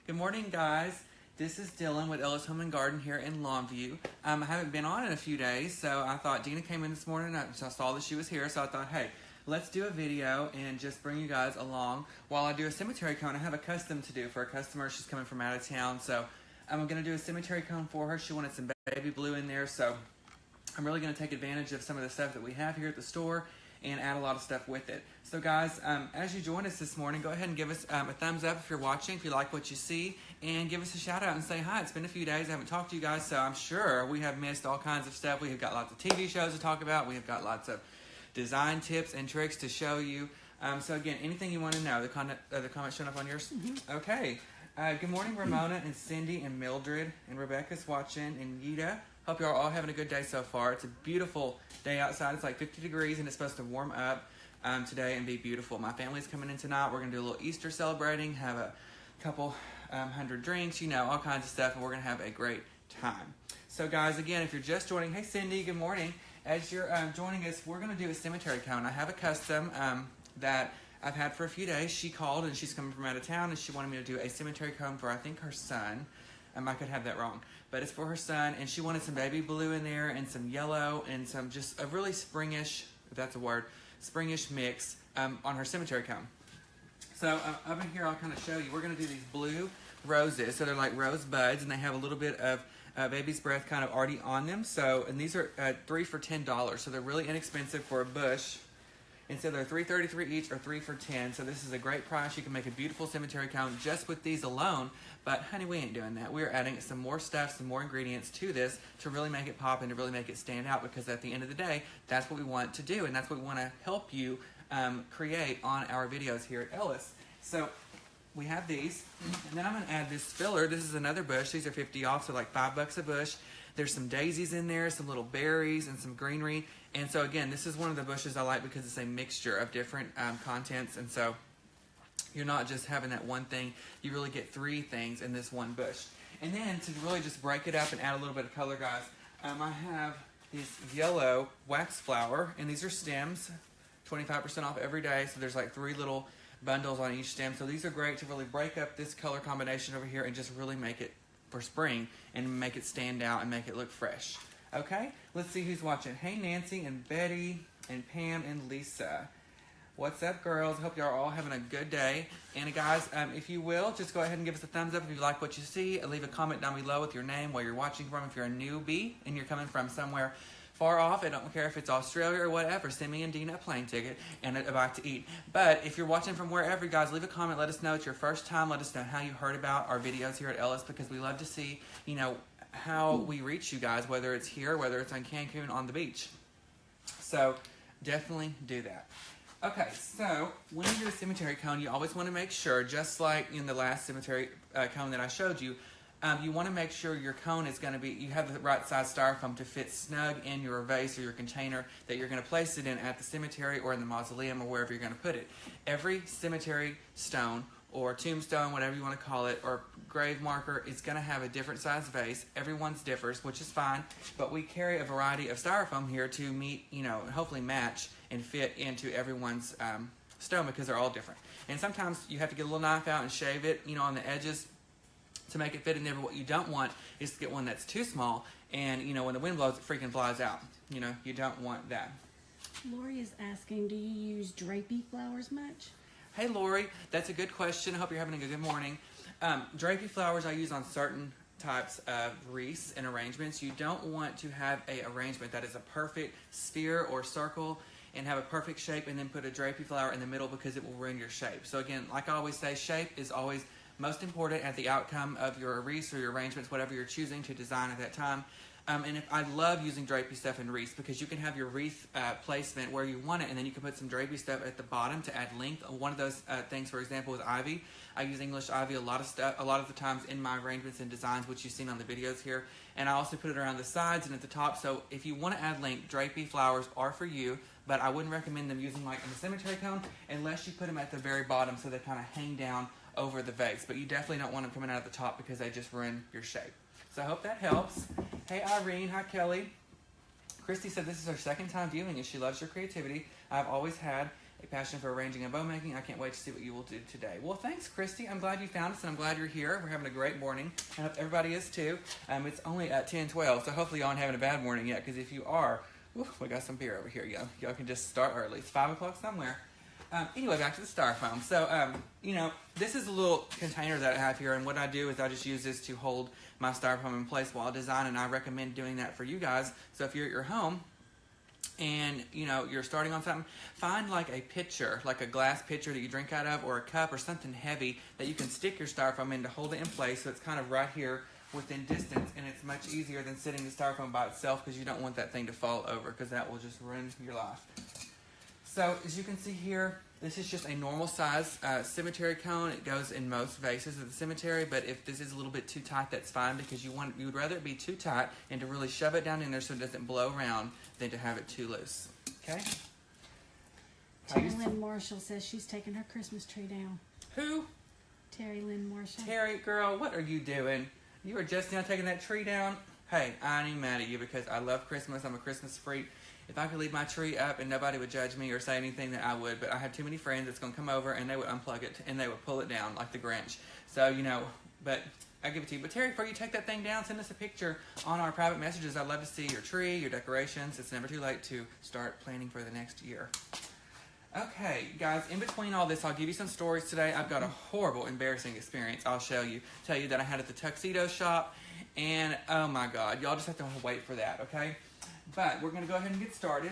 Good morning, guys. This is Dylan with Ellis Home and Garden here in Longview. I haven't been on in a few days, so I thought Dina came in this morning. I saw that she was here, so I thought, hey, let's do a video and just bring you guys along while I do a cemetery cone. I have a custom to do for a customer. She's coming from out of town, so I'm going to do a cemetery cone for her. She wanted some baby blue in there, so I'm really going to take advantage of some of the stuff that we have here at the store and add a lot of stuff with it. So guys, as you join us this morning, go ahead and give us a thumbs up if you're watching, if you like what you see, and give us a shout out and say hi. It's been a few days, I haven't talked to you guys, so I'm sure we have missed all kinds of stuff. We have got lots of TV shows to talk about. We have got lots of design tips and tricks to show you. So again, anything you want to know, the comments showing up on yours? Mm-hmm. Okay. Good morning, Ramona and Cindy and Mildred, and Rebecca's watching, and Yita. Hope you're all having a good day so far. It's a beautiful day outside. It's like 50 degrees and it's supposed to warm up today and be beautiful. My family's coming in tonight. We're going to do a little Easter celebrating, have a couple hundred drinks, you know, all kinds of stuff, and we're going to have a great time. So guys, again, if you're just joining, hey Cindy, good morning. As you're joining us, we're going to do a cemetery cone. I have a custom that I've had for a few days. She called and she's coming from out of town and she wanted me to do a cemetery cone for, I think, her son. I could have that wrong, but it's for her son, and she wanted some baby blue in there and some yellow and some just a really springish, if that's a word, springish mix on her cemetery cone. So over here, I'll kind of show you. We're going to do these blue roses. So they're like rose buds, and they have a little bit of baby's breath kind of already on them. So, and these are 3 for $10, so they're really inexpensive for a bush. And so they're $3.33 each or 3 for $10. So this is a great price. You can make a beautiful cemetery cone just with these alone. But honey, we ain't doing that. We're adding some more stuff, some more ingredients to this to really make it pop and to really make it stand out, because at the end of the day, that's what we want to do, and that's what we want to help you create on our videos here at Ellis. So we have these, and then I'm going to add this filler. This is another bush. These are 50 off, so like $5 a bush. There's some daisies in there, some little berries, and some greenery. And so again, this is one of the bushes I like because it's a mixture of different contents. And so you're not just having that one thing. You really get 3 things in this one bush. And then to really just break it up and add a little bit of color, guys, I have this yellow wax flower, and these are stems, 25% off every day. So there's like 3 little bundles on each stem. So these are great to really break up this color combination over here and just really make it for spring and make it stand out and make it look fresh. Okay, let's see who's watching. Hey Nancy and Betty and Pam and Lisa. What's up, girls? Hope y'all are all having a good day. And guys, if you will, just go ahead and give us a thumbs up if you like what you see, and leave a comment down below with your name, where you're watching from. If you're a newbie and you're coming from somewhere far off, I don't care if it's Australia or whatever, send me and Dina a plane ticket and a bite to eat. But if you're watching from wherever, guys, leave a comment. Let us know it's your first time. Let us know how you heard about our videos here at Ellis, because we love to see, you know, how we reach you guys, whether it's here, whether it's on Cancun, on the beach. So definitely do that. Okay, so when you do a cemetery cone, you always want to make sure, just like in the last cemetery cone that I showed you, you want to make sure your cone is going to be, you have the right size styrofoam to fit snug in your vase or your container that you're going to place it in at the cemetery or in the mausoleum or wherever you're going to put it. Every cemetery stone or tombstone, whatever you want to call it, or grave marker, is going to have a different size vase. Everyone's differs, which is fine, but we carry a variety of styrofoam here to meet, you know, hopefully match and fit into everyone's stone, because they're all different. And sometimes you have to get a little knife out and shave it, you know, on the edges to make it fit in there. But what you don't want is to get one that's too small, and, you know, when the wind blows, it freaking flies out. You know, you don't want that. Lori is asking, do you use drapey flowers much? Hey Lori, that's a good question. I hope you're having a good morning. Drapey flowers I use on certain types of wreaths and arrangements. You don't want to have a arrangement that is a perfect sphere or circle and have a perfect shape and then put a drapey flower in the middle, because it will ruin your shape. So again, like I always say, shape is always most important at the outcome of your wreaths or your arrangements, whatever you're choosing to design at that time. And I love using drapey stuff in wreaths, because you can have your wreath placement where you want it, and then you can put some drapey stuff at the bottom to add length. One of those things, for example, is ivy. I use English ivy a lot of the times in my arrangements and designs, which you've seen on the videos here. And I also put it around the sides and at the top. So if you want to add length, drapey flowers are for you, but I wouldn't recommend them using like in the cemetery cone unless you put them at the very bottom so they kind of hang down over the vase. But you definitely don't want them coming out at the top, because they just ruin your shape. So I hope that helps. Hey Irene, hi Kelly. Christy said this is her second time viewing and she loves your creativity. I've always had a passion for arranging and bow making. I can't wait to see what you will do today. Well, thanks, Christy. I'm glad you found us, and I'm glad you're here. We're having a great morning. I hope everybody is too. It's only at 10:12, so hopefully y'all aren't having a bad morning yet, because if you are, we got some beer over here. Y'all can just start early. It's 5 o'clock somewhere. Anyway, back to the styrofoam. So, this is a little container that I have here, and what I do is I just use this to hold my styrofoam in place while I design, and I recommend doing that for you guys. So if you're at your home and, you're starting on something, find like a pitcher, like a glass pitcher that you drink out of, or a cup or something heavy that you can stick your styrofoam in to hold it in place, so it's kind of right here within distance, and it's much easier than sitting the styrofoam by itself, because you don't want that thing to fall over, because that will just ruin your life. So, as you can see here, this is just a normal size cemetery cone. It goes in most vases of the cemetery, but if this is a little bit too tight, that's fine, because you would rather it be too tight and to really shove it down in there so it doesn't blow around than to have it too loose. Okay? Terry Lynn Marshall says she's taking her Christmas tree down. Who? Terry Lynn Marshall. Terry, girl, what are you doing? You were just now taking that tree down? Hey, I ain't even mad at you, because I love Christmas. I'm a Christmas freak. If I could leave my tree up and nobody would judge me or say anything, then I would. But I have too many friends that's going to come over and they would unplug it and they would pull it down like the Grinch. So, but I give it to you. But Terry, before you take that thing down, send us a picture on our private messages. I'd love to see your tree, your decorations. It's never too late to start planning for the next year. Okay, guys, in between all this, I'll give you some stories today. I've got a horrible, embarrassing experience I'll tell you that I had at the tuxedo shop. And, oh my God, y'all just have to wait for that, okay? But we're going to go ahead and get started.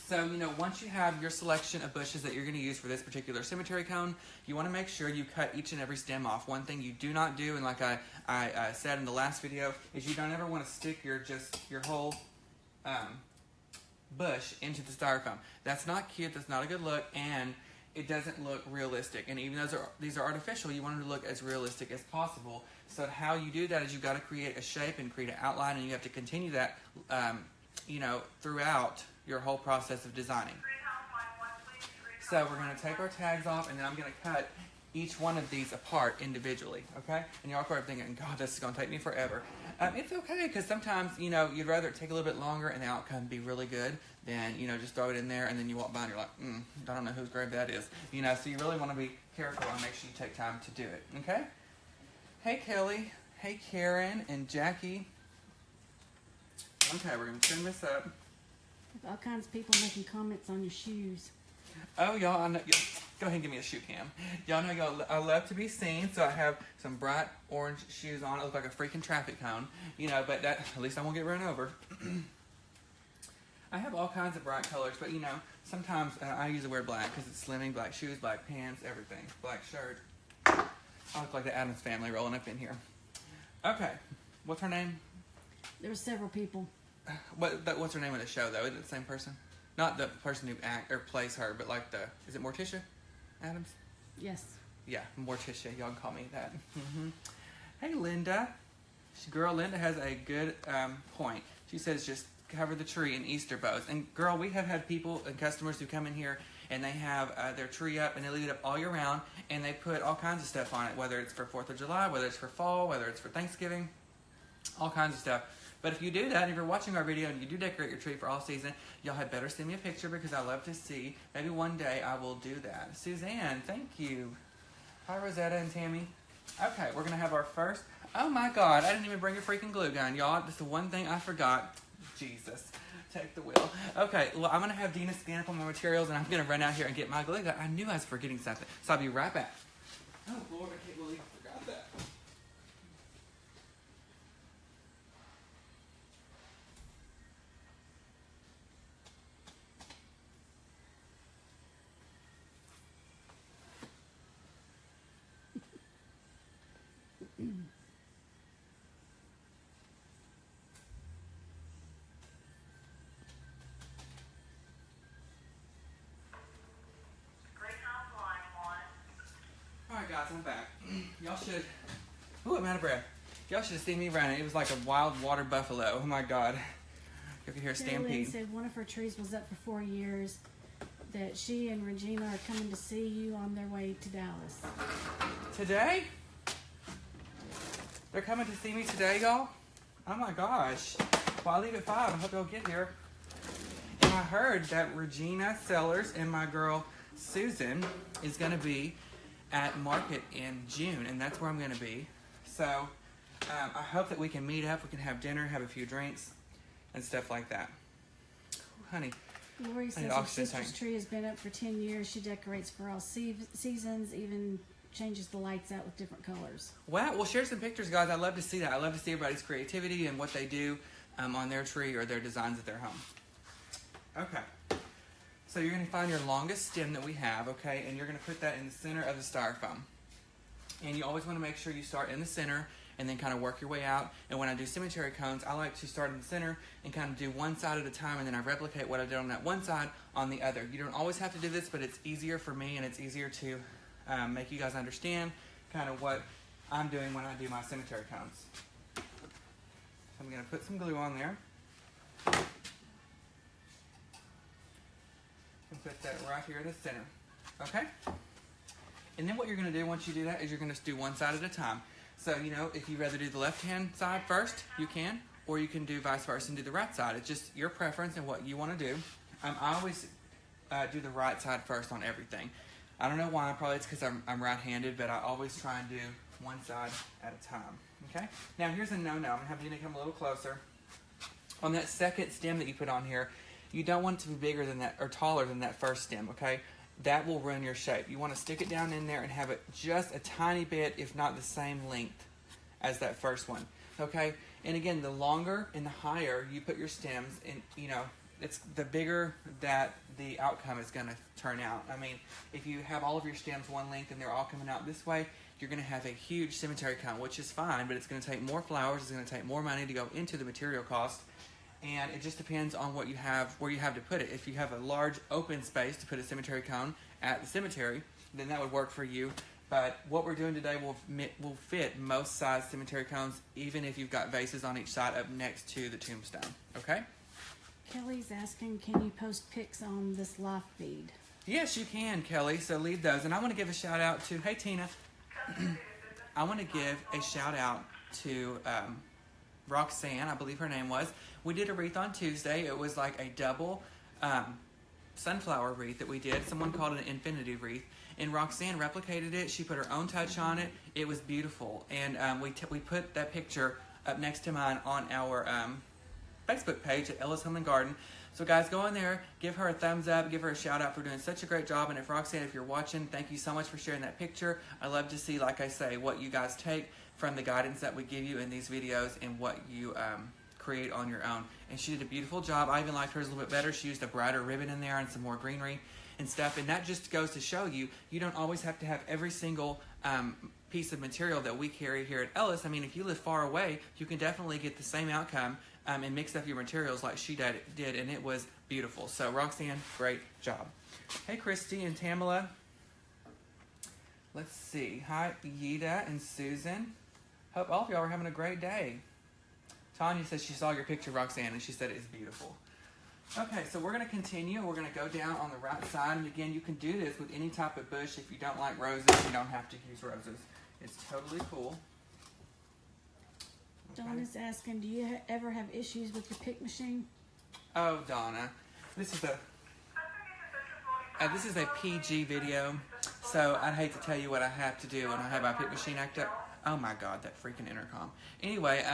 So, once you have your selection of bushes that you're going to use for this particular cemetery cone, you want to make sure you cut each and every stem off. One thing you do not do, and like I said in the last video, is you don't ever want to stick your whole bush into the styrofoam. That's not cute, that's not a good look, and it doesn't look realistic. And even though these are artificial, you want them to look as realistic as possible. So how you do that is you've got to create a shape and create an outline, and you have to continue that, throughout your whole process of designing. So we're going to take our tags off, and then I'm going to cut each one of these apart individually, okay? And y'all are thinking, God, this is going to take me forever. It's okay, because sometimes, you'd rather it take a little bit longer and the outcome be really good than, just throw it in there and then you walk by and you're like, I don't know whose grave that is. So you really want to be careful and make sure you take time to do it, okay? Hey, Kelly. Hey, Karen and Jackie. Okay, we're going to trim this up. All kinds of people making comments on your shoes. Oh, y'all, I know, go ahead and give me a shoe cam. Y'all know I love to be seen, so I have some bright orange shoes on. It looks like a freaking traffic cone, but at least I won't get run over. I have all kinds of bright colors, but sometimes I usually wear black because it's slimming, black shoes, black pants, everything. Black shirt. I look like the Addams Family rolling up in here. Okay, what's her name? There were several people. What's her name of the show, though? Is it the same person? Not the person who plays her, but like is it Morticia Addams? Yes. Yeah, Morticia. Y'all can call me that. Mm-hmm. Hey, Linda. Linda has a good point. She says just cover the tree in Easter bows. And girl, we have had people and customers who come in here and they have their tree up and they leave it up all year round and they put all kinds of stuff on it, whether it's for 4th of July, whether it's for fall, whether it's for Thanksgiving, all kinds of stuff. But if you do that, if you're watching our video and you do decorate your tree for all season, y'all had better send me a picture because I love to see. Maybe one day I will do that. Suzanne, thank you. Hi, Rosetta and Tammy. Okay, we're going to have our first. Oh my God, I didn't even bring a freaking glue gun, y'all. That's the one thing I forgot. Jesus, take the wheel. Okay, well, I'm going to have Dina scan up on my materials and I'm going to run out here and get my glue gun. I knew I was forgetting something, so I'll be right back. Oh, Lord, I can't believe I forgot that. Alright guys, I'm back. Y'all should... Ooh, I'm out of breath. Y'all should have seen me running. It was like a wild water buffalo. Oh my God. You can hear a stampede. Said one of her trees was up for 4 years, that she and Regina are coming to see you on their way to Dallas. Today? They're coming to see me today, y'all? Oh my gosh. Well, I leave at 5. I hope y'all get here. And I heard that Regina Sellers and my girl Susan is going to be at Market in June, and that's where I'm going to be. So I hope that we can meet up. We can have dinner, have a few drinks, and stuff like that. Honey. Lori says her sister's tree has been up for 10 years. She decorates for all seasons, even changes the lights out with different colors. Wow. Well, share some pictures, guys. I love to see that. I love to see everybody's creativity and what they do on their tree or their designs at their home. Okay. So you're going to find your longest stem that we have, okay, and you're going to put that in the center of the styrofoam. And you always want to make sure you start in the center and then kind of work your way out. And when I do cemetery cones, I like to start in the center and kind of do one side at a time, and then I replicate what I did on that one side on the other. You don't always have to do this, but it's easier for me, and it's easier to make you guys understand kind of what I'm doing when I do my cemetery cones. So I'm going to put some glue on there. And put that right here in the center. Okay? And then what you're going to do once you do that is you're going to do one side at a time. So, you know, if you'd rather do the left-hand side first, you can. Or you can do vice versa and do the right side. It's just your preference and what you want to do. I always do the right side first on everything. I don't know why. Probably it's because I'm right-handed, but I always try and do one side at a time. Okay? Now, here's a no-no. I'm going to have Dina come a little closer. On that second stem that you put on here, you don't want it to be bigger than that or taller than that first stem, okay? That will ruin your shape. You want to stick it down in there and have it just a tiny bit, if not the same length as that first one, okay? And again, the longer and the higher you put your stems, and you know, it's the bigger that the outcome is going to turn out. I mean, if you have all of your stems one length and they're all coming out this way, you're going to have a huge cemetery count, which is fine, but it's going to take more flowers. It's going to take more money to go into the material cost. And it just depends on what you have, where you have to put it. If you have a large open space to put a cemetery cone at the cemetery, then that would work for you. But what we're doing today will fit most size cemetery cones, even if you've got vases on each side up next to the tombstone. Okay? Kelly's asking, can you post pics on this live feed? Yes, you can, Kelly. So leave those. And I want to give a shout out to, hey Tina, I want to give a shout out to Roxanne, I believe her name was. We did a wreath on Tuesday. It was like a double sunflower wreath that we did. Someone called it an infinity wreath. And Roxanne replicated it. She put her own touch on it. It was beautiful. And we put that picture up next to mine on our Facebook page at Ellis Home and Garden. So guys, go in there, give her a thumbs up, give her a shout out for doing such a great job. And if Roxanne, if you're watching, thank you so much for sharing that picture. I love to see, like I say, what you guys take from the guidance that we give you in these videos and what you create on your own. And she did a beautiful job. I even liked hers a little bit better. She used a brighter ribbon in there and some more greenery and stuff. And that just goes to show you, you don't always have to have every single piece of material that we carry here at Ellis. I mean, if you live far away, you can definitely get the same outcome and mix up your materials like she did, and it was beautiful. So Roxanne, great job. Hey, Christy and Tamala. Let's see. Hi, Yida and Susan. Hope all of y'all are having a great day. Tanya says she saw your picture, Roxanne, and she said it is beautiful. Okay, so we're going to continue. We're going to go down on the right side. And again, you can do this with any type of bush. If you don't like roses, you don't have to use roses. It's totally cool. Okay. Donna's asking, do you ever have issues with your pick machine? Oh, Donna. This is a PG video, so I'd hate to tell you what I have to do when I have my pick machine act up. Oh my God, that freaking intercom. Anyway,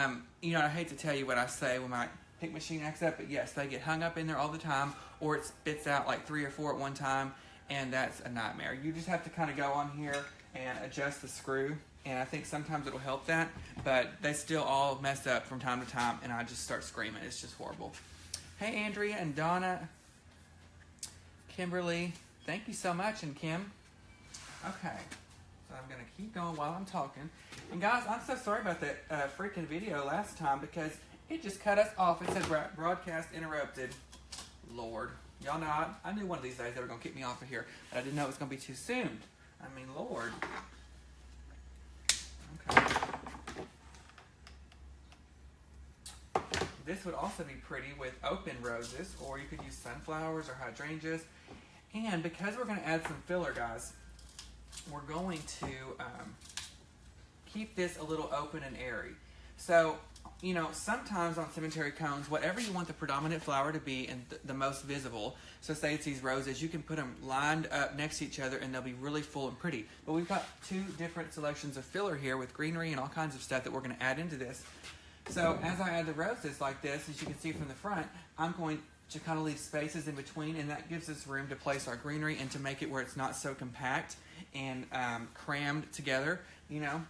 you know, I hate to tell you what I say when my pick machine acts up, but yes, they get hung up in there all the time, or it spits out like 3 or 4 at one time, and that's a nightmare. You just have to kind of go on here and adjust the screw, and I think sometimes it'll help that, but they still all mess up from time to time, and I just start screaming. It's just horrible. Hey, Andrea and Donna, Kimberly, thank you so much, and Kim. Okay. So I'm going to keep going while I'm talking. And guys, I'm so sorry about that freaking video last time because it just cut us off. It said broadcast interrupted. Lord. Y'all know I knew one of these days they were going to kick me off of here. But I didn't know it was going to be too soon. I mean, Lord. Okay. This would also be pretty with open roses, or you could use sunflowers or hydrangeas. And because we're going to add some filler, guys, we're going to keep this a little open and airy. So you know, sometimes on cemetery cones, whatever you want the predominant flower to be and the most visible, so say it's these roses, you can put them lined up next to each other and they'll be really full and pretty. But we've got 2 different selections of filler here with greenery and all kinds of stuff that we're going to add into this. So as I add the roses like this, as you can see from the front, I'm going to kind of leave spaces in between, and that gives us room to place our greenery and to make it where it's not so compact and crammed together, you know.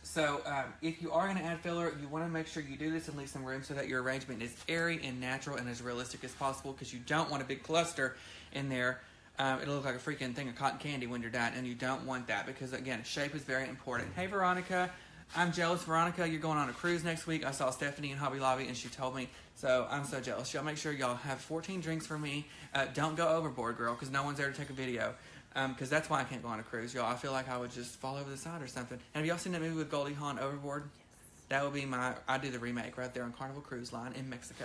So if you are going to add filler, you want to make sure you do this and leave some room so that your arrangement is airy and natural and as realistic as possible, because you don't want a big cluster in there. It'll look like a freaking thing of cotton candy when you're done, and you don't want that because, again, shape is very important. Hey, Veronica. I'm jealous, Veronica. You're going on a cruise next week. I saw Stephanie in Hobby Lobby, and she told me, so I'm so jealous. Y'all make sure y'all have 14 drinks for me. Don't go overboard, girl, because no one's there to take a video. Because that's why I can't go on a cruise, y'all. I feel like I would just fall over the side or something. And have y'all seen that movie with Goldie Hawn, Overboard? Yes. That would be I do the remake right there on Carnival Cruise Line in Mexico.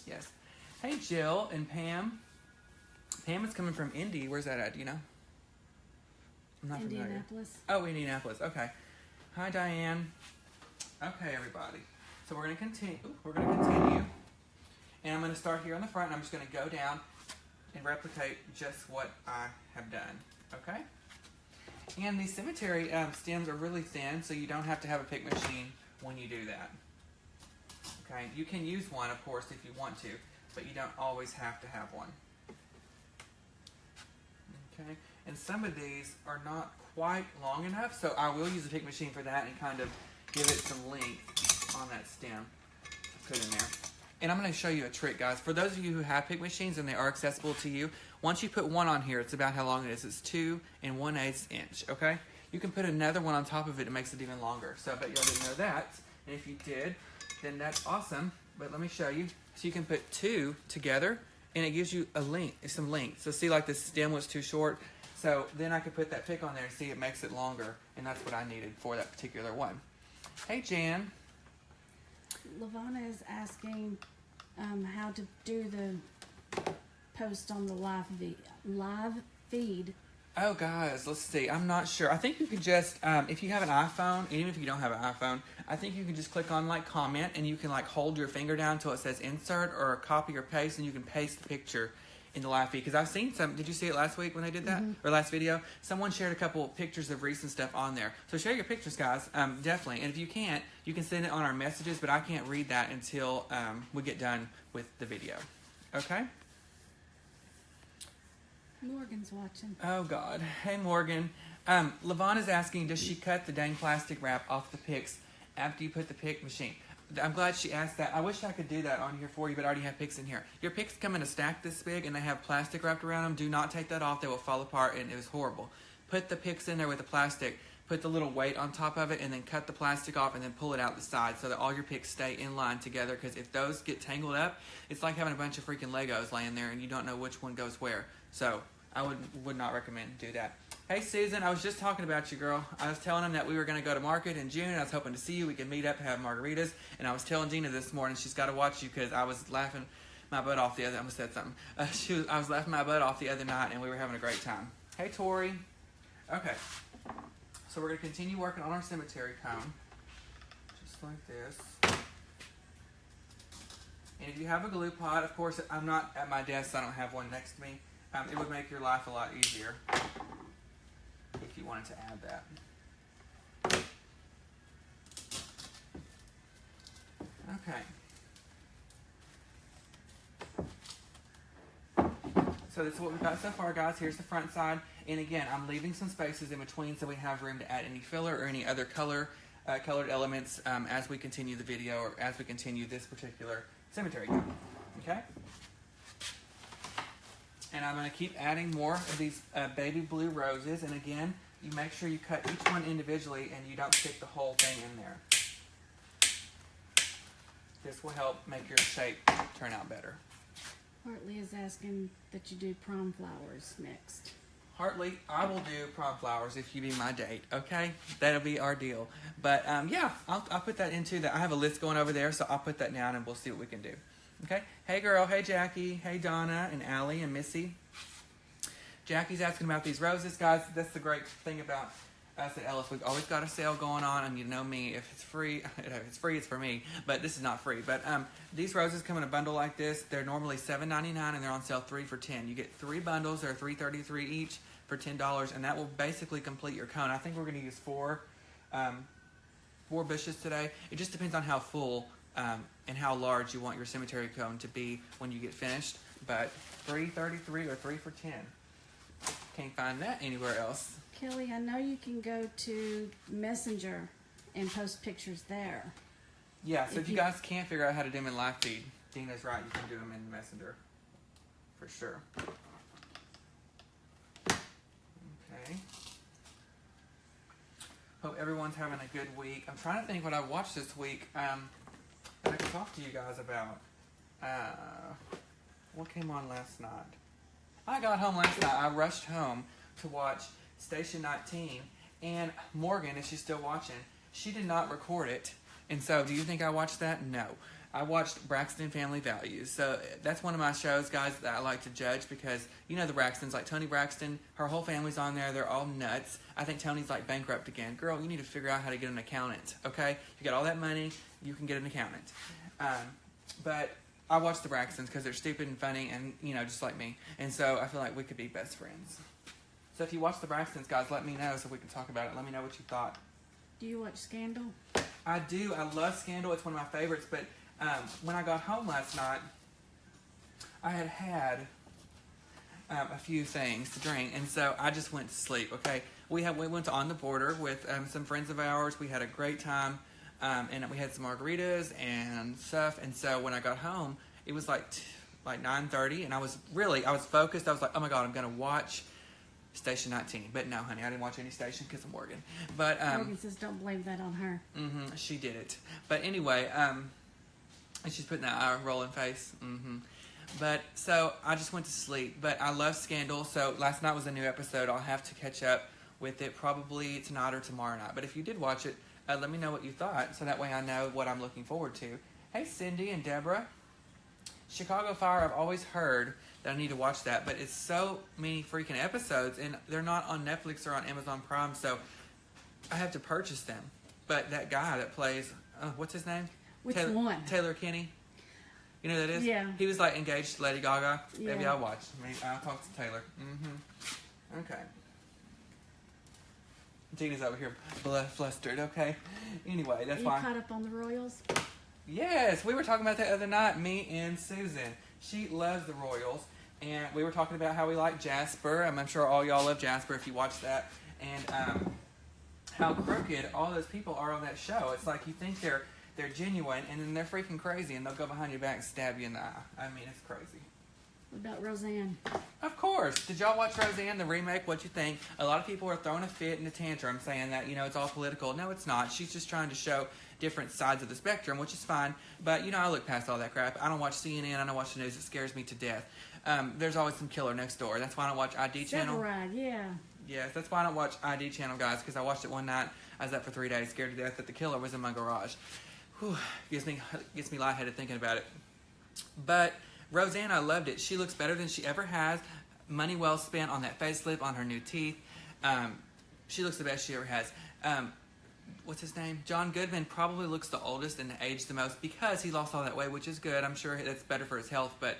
Yes. Hey, Jill and Pam. Pam is coming from Indy. Where's that at? Do you know? I'm not familiar. Indianapolis. Oh, Indianapolis. Okay. Hi, Diane. Okay, everybody. So we're going to continue. And I'm going to start here on the front, and I'm just going to go down and replicate just what I have done. Okay? And these cemetery stems are really thin, so you don't have to have a pick machine when you do that. Okay? You can use one, of course, if you want to, but you don't always have to have one. Okay? And some of these are not quite long enough, so I will use a pick machine for that and kind of give it some length on that stem to put in there. And I'm going to show you a trick, guys. For those of you who have pick machines and they are accessible to you, once you put one on here, it's about how long it is. It's 2 1/8 inch, okay? You can put another one on top of it. It makes it even longer. So I bet y'all didn't know that. And if you did, then that's awesome. But let me show you. So you can put 2 together, and it gives you some length. So see, like the stem was too short. So then I could put that pick on there and see it makes it longer. And that's what I needed for that particular one. Hey, Jan. Lavana is asking how to do the post on the live feed. Oh, guys, let's see. I'm not sure. I think you could just, if you have an iPhone, even if you don't have an iPhone, I think you can just click on, like, comment, and you can, like, hold your finger down until it says insert or copy or paste, and you can paste the picture in the live feed. Because I've seen some, did you see it last week when they did that? Mm-hmm. Or last video? Someone shared a couple pictures of recent stuff on there. So share your pictures, guys, definitely. And if you can't, you can send it on our messages, but I can't read that until we get done with the video. Okay? Morgan's watching. Oh, God. Hey, Morgan. Lavon is asking, does she cut the dang plastic wrap off the picks after you put the pick machine? I'm glad she asked that. I wish I could do that on here for you, but I already have picks in here. Your picks come in a stack this big, and they have plastic wrapped around them. Do not take that off. They will fall apart, and it was horrible. Put the picks in there with the plastic. Put the little weight on top of it, and then cut the plastic off, and then pull it out the side so that all your picks stay in line together, because if those get tangled up, it's like having a bunch of freaking Legos laying there, and you don't know which one goes where. So I would not recommend do that. Hey, Susan, I was just talking about you, girl. I was telling them that we were going to go to market in June. I was hoping to see you. We could meet up, have margaritas. And I was telling Gina this morning she's got to watch you because I was laughing my butt off the other. I almost said something. I was laughing my butt off the other night, and we were having a great time. Hey, Tori. Okay. So we're going to continue working on our cemetery cone, just like this. And if you have a glue pot, of course, I'm not at my desk, so I don't have one next to me. It would make your life a lot easier if you wanted to add that. Okay. So that's what we've got so far, guys. Here's the front side. And again, I'm leaving some spaces in between so we have room to add any filler or any other colored elements as we continue the video or as we continue this particular cemetery cone. Okay? And I'm going to keep adding more of these baby blue roses. And again, you make sure you cut each one individually and you don't stick the whole thing in there. This will help make your shape turn out better. Hartley is asking that you do prom flowers next. Hartley, I will do prom flowers if you be my date, okay? That'll be our deal. But yeah, I'll put that into that. I have a list going over there, so I'll put that down and we'll see what we can do. Okay? Hey, girl. Hey, Jackie. Hey, Donna and Allie and Missy. Jackie's asking about these roses, guys. That's the great thing about I said, Ellis, we've always got a sale going on, and you know me, if it's free, if it's free, it's for me. But this is not free. But these roses come in a bundle like this. They're normally $7.99, and they're on sale 3 for $10. You get 3 bundles. They're $3.33 each for $10, and that will basically complete your cone. I think we're going to use 4 bushes today. It just depends on how full and how large you want your cemetery cone to be when you get finished. But $3.33 or 3 for $10. Can't find that anywhere else. Kelly, I know you can go to Messenger and post pictures there. Yeah, so if you guys can't figure out how to do them in live feed, Dina's right, you can do them in Messenger. For sure. Okay. Hope everyone's having a good week. I'm trying to think what I watched this week that I can talk to you guys about. What came on last night? I got home last night. I rushed home to watch Station 19, and Morgan, if she's still watching, she did not record it. And so, do you think I watched that? No. I watched Braxton Family Values. So that's one of my shows, guys, that I like to judge because, you know, the Braxtons, like Toni Braxton, her whole family's on there. They're all nuts. I think Tony's like bankrupt again. Girl, you need to figure out how to get an accountant, okay? You got all that money, you can get an accountant. But I watch the Braxtons because they're stupid and funny and, you know, just like me. And so I feel like we could be best friends. So if you watch the Braxtons, guys, let me know so we can talk about it. Let me know what you thought. Do you watch Scandal? I do. I love Scandal. It's one of my favorites. But when I got home last night, I had a few things to drink. And so I just went to sleep, okay? We went to On the Border with some friends of ours. We had a great time. And we had some margaritas and stuff. And so when I got home, it was like 9:30. And I was focused. I was like, oh, my God, I'm going to watch Station 19. But no, honey, I didn't watch any station because of Morgan. But Morgan says don't blame that on her. She did it. But anyway, and she's putting that eye rolling face. But so I just went to sleep. But I love Scandal. So last night was a new episode. I'll have to catch up with it probably tonight or tomorrow night. But if you did watch it, let me know what you thought so that way I know what I'm looking forward to. Hey, Cindy and Deborah. Chicago Fire, I've always heard that I need to watch that, but it's so many freaking episodes, and they're not on Netflix or on Amazon Prime, so I have to purchase them. But that guy that plays, what's his name? Which one? Taylor Kinney. You know who that is? Yeah. He was like engaged to Lady Gaga. Yeah. Maybe I'll watch. I'll talk to Taylor. Okay. Gina's over here flustered, okay? Anyway, that's why. Are you caught up on the Royals? Yes, we were talking about that the other night, me and Susan. She loves the Royals, and we were talking about how we like Jasper. I'm sure all y'all love Jasper if you watch that. And how crooked all those people are on that show. It's like you think they're genuine, and then they're freaking crazy, and they'll go behind your back and stab you in the eye. I mean, it's crazy. What about Roseanne? Of course. Did y'all watch Roseanne, the remake? What'd you think? A lot of people are throwing a fit and a tantrum saying that, you know, it's all political. No, it's not. She's just trying to show different sides of the spectrum, which is fine. But, you know, I look past all that crap. I don't watch CNN. I don't watch the news. It scares me to death. There's always some killer next door. That's why I don't watch ID Channel. Severide, yeah. Yes, that's why I don't watch ID Channel, guys, because I watched it one night. I was up for 3 days, scared to death that the killer was in my garage. Whew, gets me lightheaded thinking about it. But Roseanne, I loved it. She looks better than she ever has. Money well spent on that facelift, on her new teeth. She looks the best she ever has. What's his name? John Goodman probably looks the oldest and aged the most because he lost all that weight, which is good. I'm sure that's better for his health. But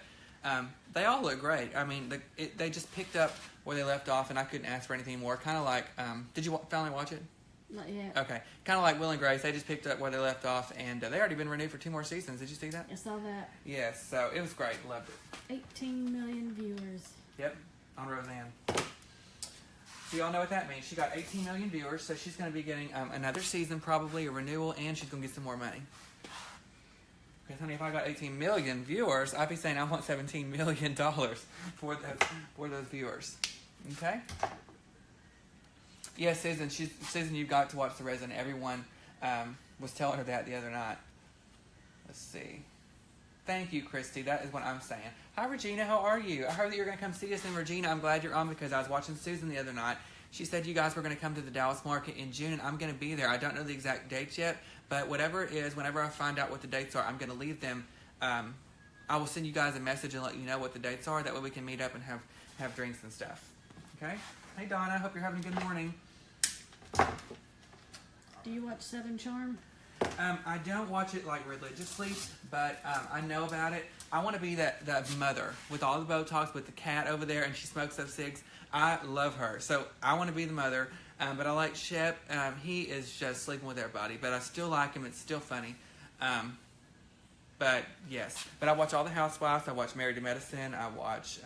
they all look great. I mean, they just picked up where they left off, and I couldn't ask for anything more. Kind of like, did you finally watch it? Not yet. Okay. Kind of like Will and Grace. They just picked up where they left off, and they already been renewed for 2 more seasons. Did you see that? I saw that. Yes. So it was great. Loved it. 18 million viewers. Yep. On Roseanne. So y'all know what that means. She got 18 million viewers, so she's going to be getting another season, probably a renewal, and she's going to get some more money. Because, honey, if I got 18 million viewers, I'd be saying I want $17 million for those viewers. Okay? Yeah, Susan, you've got to watch The Resident. Everyone was telling her that the other night. Let's see. Thank you, Christy. That is what I'm saying. Hi, Regina. How are you? I heard that you're going to come see us. And, Regina, I'm glad you're on because I was watching Susan the other night. She said you guys were going to come to the Dallas market in June, and I'm going to be there. I don't know the exact dates yet, but whatever it is, whenever I find out what the dates are, I'm going to leave them. I will send you guys a message and let you know what the dates are. That way we can meet up and have drinks and stuff. Okay? Hey, Donna. Hope you're having a good morning. Do you watch Southern Charm? I don't watch it like religiously, but I know about it. I want to be that mother with all the Botox with the cat over there, and she smokes up cigs. I love her, so I want to be the mother. But I like Shep. He is just sleeping with everybody, but I still like him. It's still funny. But yes, but I watch all the Housewives. I watch Married to Medicine. I watch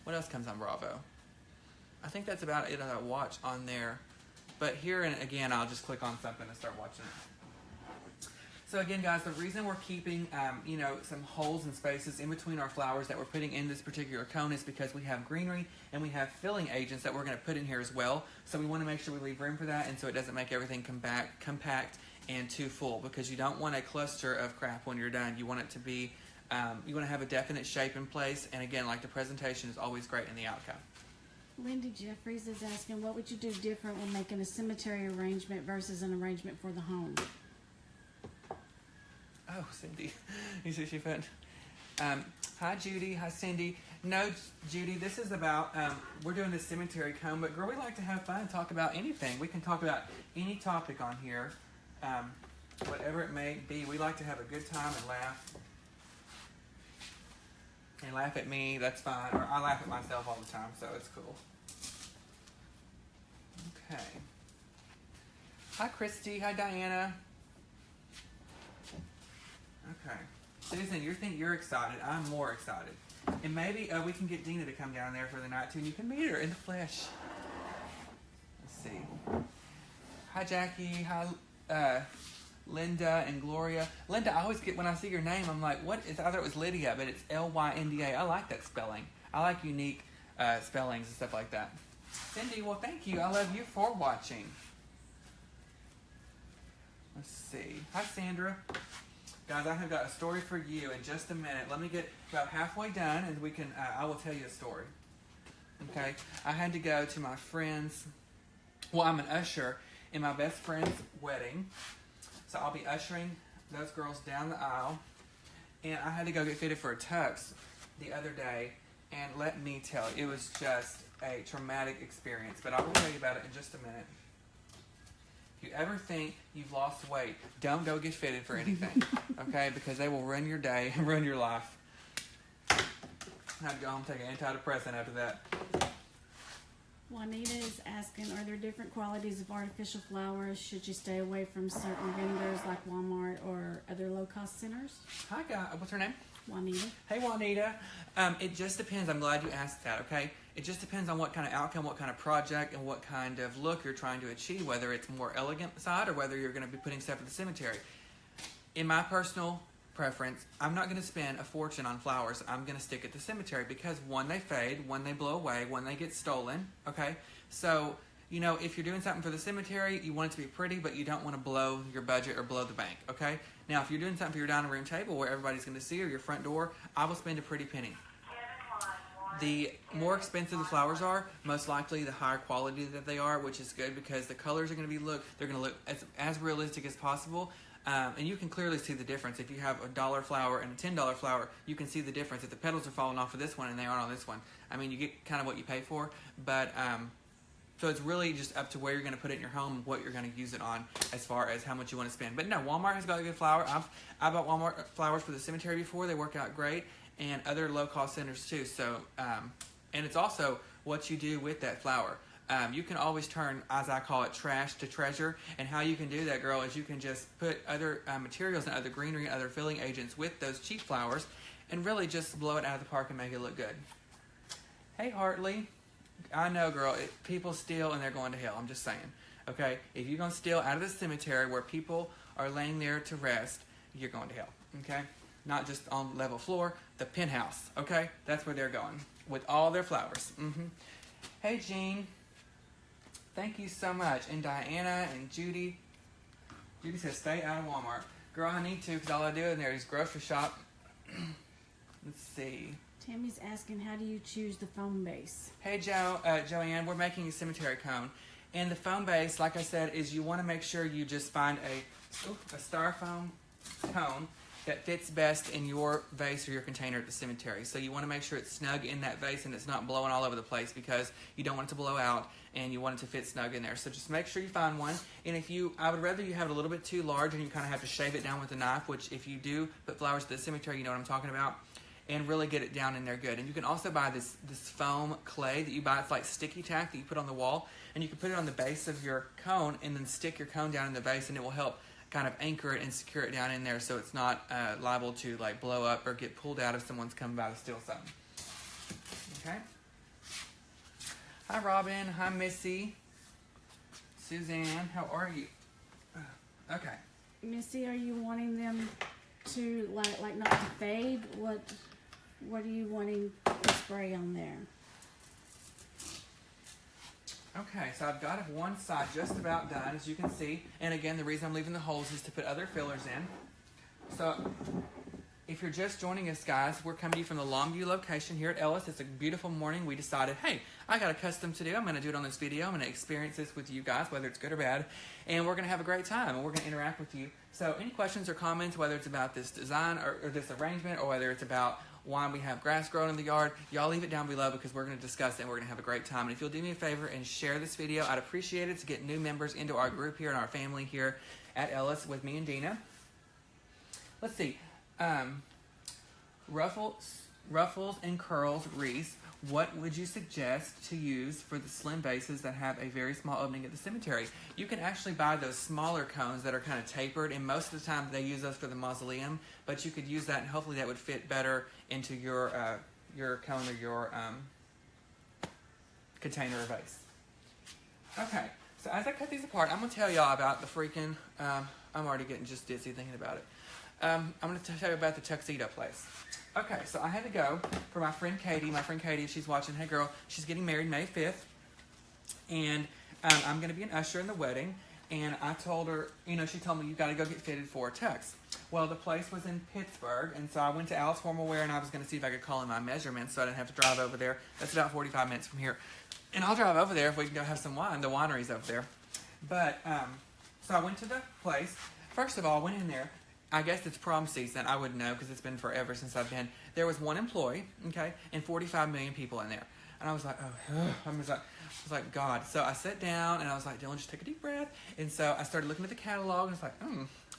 what else comes on Bravo? I think that's about it that I watch on there. But here and again, I'll just click on something and start watching it. So again, guys, the reason we're keeping, some holes and spaces in between our flowers that we're putting in this particular cone is because we have greenery and we have filling agents that we're going to put in here as well. So we want to make sure we leave room for that, and so it doesn't make everything compact and too full, because you don't want a cluster of crap when you're done. You want it to be, you want to have a definite shape in place, and again, like the presentation is always great in the outcome. Lindy Jeffries is asking, what would you do different when making a cemetery arrangement versus an arrangement for the home? Oh, Cindy. You see she put, hi, Judy. Hi, Cindy. No, Judy, this is about, we're doing the cemetery cone, but girl, we like to have fun and talk about anything. We can talk about any topic on here, whatever it may be. We like to have a good time and laugh. And laugh at me, that's fine. Or I laugh at myself all the time, so it's cool. Okay. Hi, Christy. Hi, Diana. Okay. Susan, you're excited. I'm more excited. And maybe we can get Dina to come down there for the night too, and you can meet her in the flesh. Let's see. Hi, Jackie. Hi, Linda and Gloria. Linda, I always get, when I see your name, I'm like, what is, I thought it was Lydia, but it's Lynda. I like that spelling. I like unique spellings and stuff like that. Cindy, well, thank you. I love you for watching. Let's see. Hi, Sandra. Guys, I have got a story for you in just a minute. Let me get about halfway done, and we can. I will tell you a story. Okay? I had to go to my friend's. Well, I'm an usher in my best friend's wedding, so I'll be ushering those girls down the aisle. And I had to go get fitted for a tux the other day, and let me tell you, it was just a traumatic experience. But I will tell you about it in just a minute. If you ever think you've lost weight, don't go get fitted for anything, okay? Because they will ruin your day and ruin your life. I have to go home and take an antidepressant after that. Juanita is asking, are there different qualities of artificial flowers? Should you stay away from certain vendors like Walmart or other low-cost centers? Hi, guys. What's her name? Juanita. Hey, Juanita. It just depends. I'm glad you asked that, okay? It just depends on what kind of outcome, what kind of project, and what kind of look you're trying to achieve, whether it's more elegant side or whether you're going to be putting stuff at the cemetery. In my personal preference, I'm not going to spend a fortune on flowers. I'm going to stick at the cemetery because, one, they fade, one, they blow away, one, they get stolen, okay? So, if you're doing something for the cemetery, you want it to be pretty, but you don't want to blow your budget or blow the bank, okay? Now, if you're doing something for your dining room table where everybody's going to see, or your front door, I will spend a pretty penny. The more expensive the flowers are, most likely the higher quality that they are, which is good because the colors are going to be they're going to look as realistic as possible. And you can clearly see the difference. If you have a $1 flower and a $10 flower, you can see the difference. If the petals are falling off of this one and they aren't on this one, I mean, you get kind of what you pay for. But so it's really just up to where you're going to put it in your home and what you're going to use it on as far as how much you want to spend. But no, Walmart has got a good flower. I bought Walmart flowers for the cemetery before. They work out great. And other low-cost centers too. So, and it's also what you do with that flower. You can always turn, as I call it, trash to treasure. And how you can do that, girl, is you can just put other materials and other greenery and other filling agents with those cheap flowers and really just blow it out of the park and make it look good. Hey, Hartley. I know, girl, people steal and they're going to hell. I'm just saying. Okay? If you're going to steal out of the cemetery where people are laying there to rest, you're going to hell. Okay? Not just on level floor, the penthouse, okay? That's where they're going with all their flowers. Hey, Jean. Thank you so much. And Diana and Judy. Judy says, stay out of Walmart. Girl, I need to because all I do in there is grocery shop. Let's see. Tammy's asking, how do you choose the foam base? Hey, Joanne, we're making a cemetery cone. And the foam base, like I said, is you want to make sure you just find a styrofoam cone. that fits best in your vase or your container at the cemetery. So you want to make sure it's snug in that vase and it's not blowing all over the place, because you don't want it to blow out and you want it to fit snug in there. So just make sure you find one. And I would rather you have it a little bit too large and you kind of have to shave it down with a knife, which if you do put flowers at the cemetery, you know what I'm talking about, and really get it down in there good. And you can also buy this foam clay that you buy. It's like sticky tack that you put on the wall, and you can put it on the base of your cone and then stick your cone down in the base, and it will help kind of anchor it and secure it down in there so it's not liable to like blow up or get pulled out if someone's coming by to steal something. Okay. Hi Robin. Hi Missy. Suzanne, how are you? Okay. Missy, are you wanting them to like not to fade? What are you wanting to spray on there? Okay, so I've got one side just about done, as you can see. And again, the reason I'm leaving the holes is to put other fillers in. So if you're just joining us, guys, we're coming to you from the Longview location here at Ellis. It's a beautiful morning. We decided, hey, I got a custom to do. I'm going to do it on this video. I'm going to experience this with you guys, whether it's good or bad. And we're going to have a great time, and we're going to interact with you. So any questions or comments, whether it's about this design or this arrangement, or whether it's about why we have grass growing in the yard, y'all leave it down below, because we're going to discuss it and we're going to have a great time. And if you'll do me a favor and share this video, I'd appreciate it, to get new members into our group here and our family here at Ellis with me and Dina. Let's see. Ruffles and curls wreaths. What would you suggest to use for the slim vases that have a very small opening at the cemetery? You can actually buy those smaller cones that are kind of tapered, and most of the time they use those for the mausoleum, but you could use that, and hopefully that would fit better into your cone or your container or vase. Okay, so as I cut these apart, I'm going to tell y'all about the freaking, I'm already getting just dizzy thinking about it. I'm going to tell you about the tuxedo place. Okay, so I had to go for my friend Katie. My friend Katie, if she's watching, hey girl, she's getting married May 5th. And I'm going to be an usher in the wedding. And I told her, she told me, you got to go get fitted for a tux. Well, the place was in Pittsburgh. And so I went to Alice Formal Wear, and I was going to see if I could call in my measurements so I didn't have to drive over there. That's about 45 minutes from here. And I'll drive over there if we can go have some wine. The winery's over there. But, so I went to the place. First of all, I went in there. I guess it's prom season. I wouldn't know because it's been forever since I've been. There was one employee, okay, and 45 million people in there. And I was like, oh, I was like, God. So I sat down and I was like, Dylan, just take a deep breath. And so I started looking at the catalog, and I was like,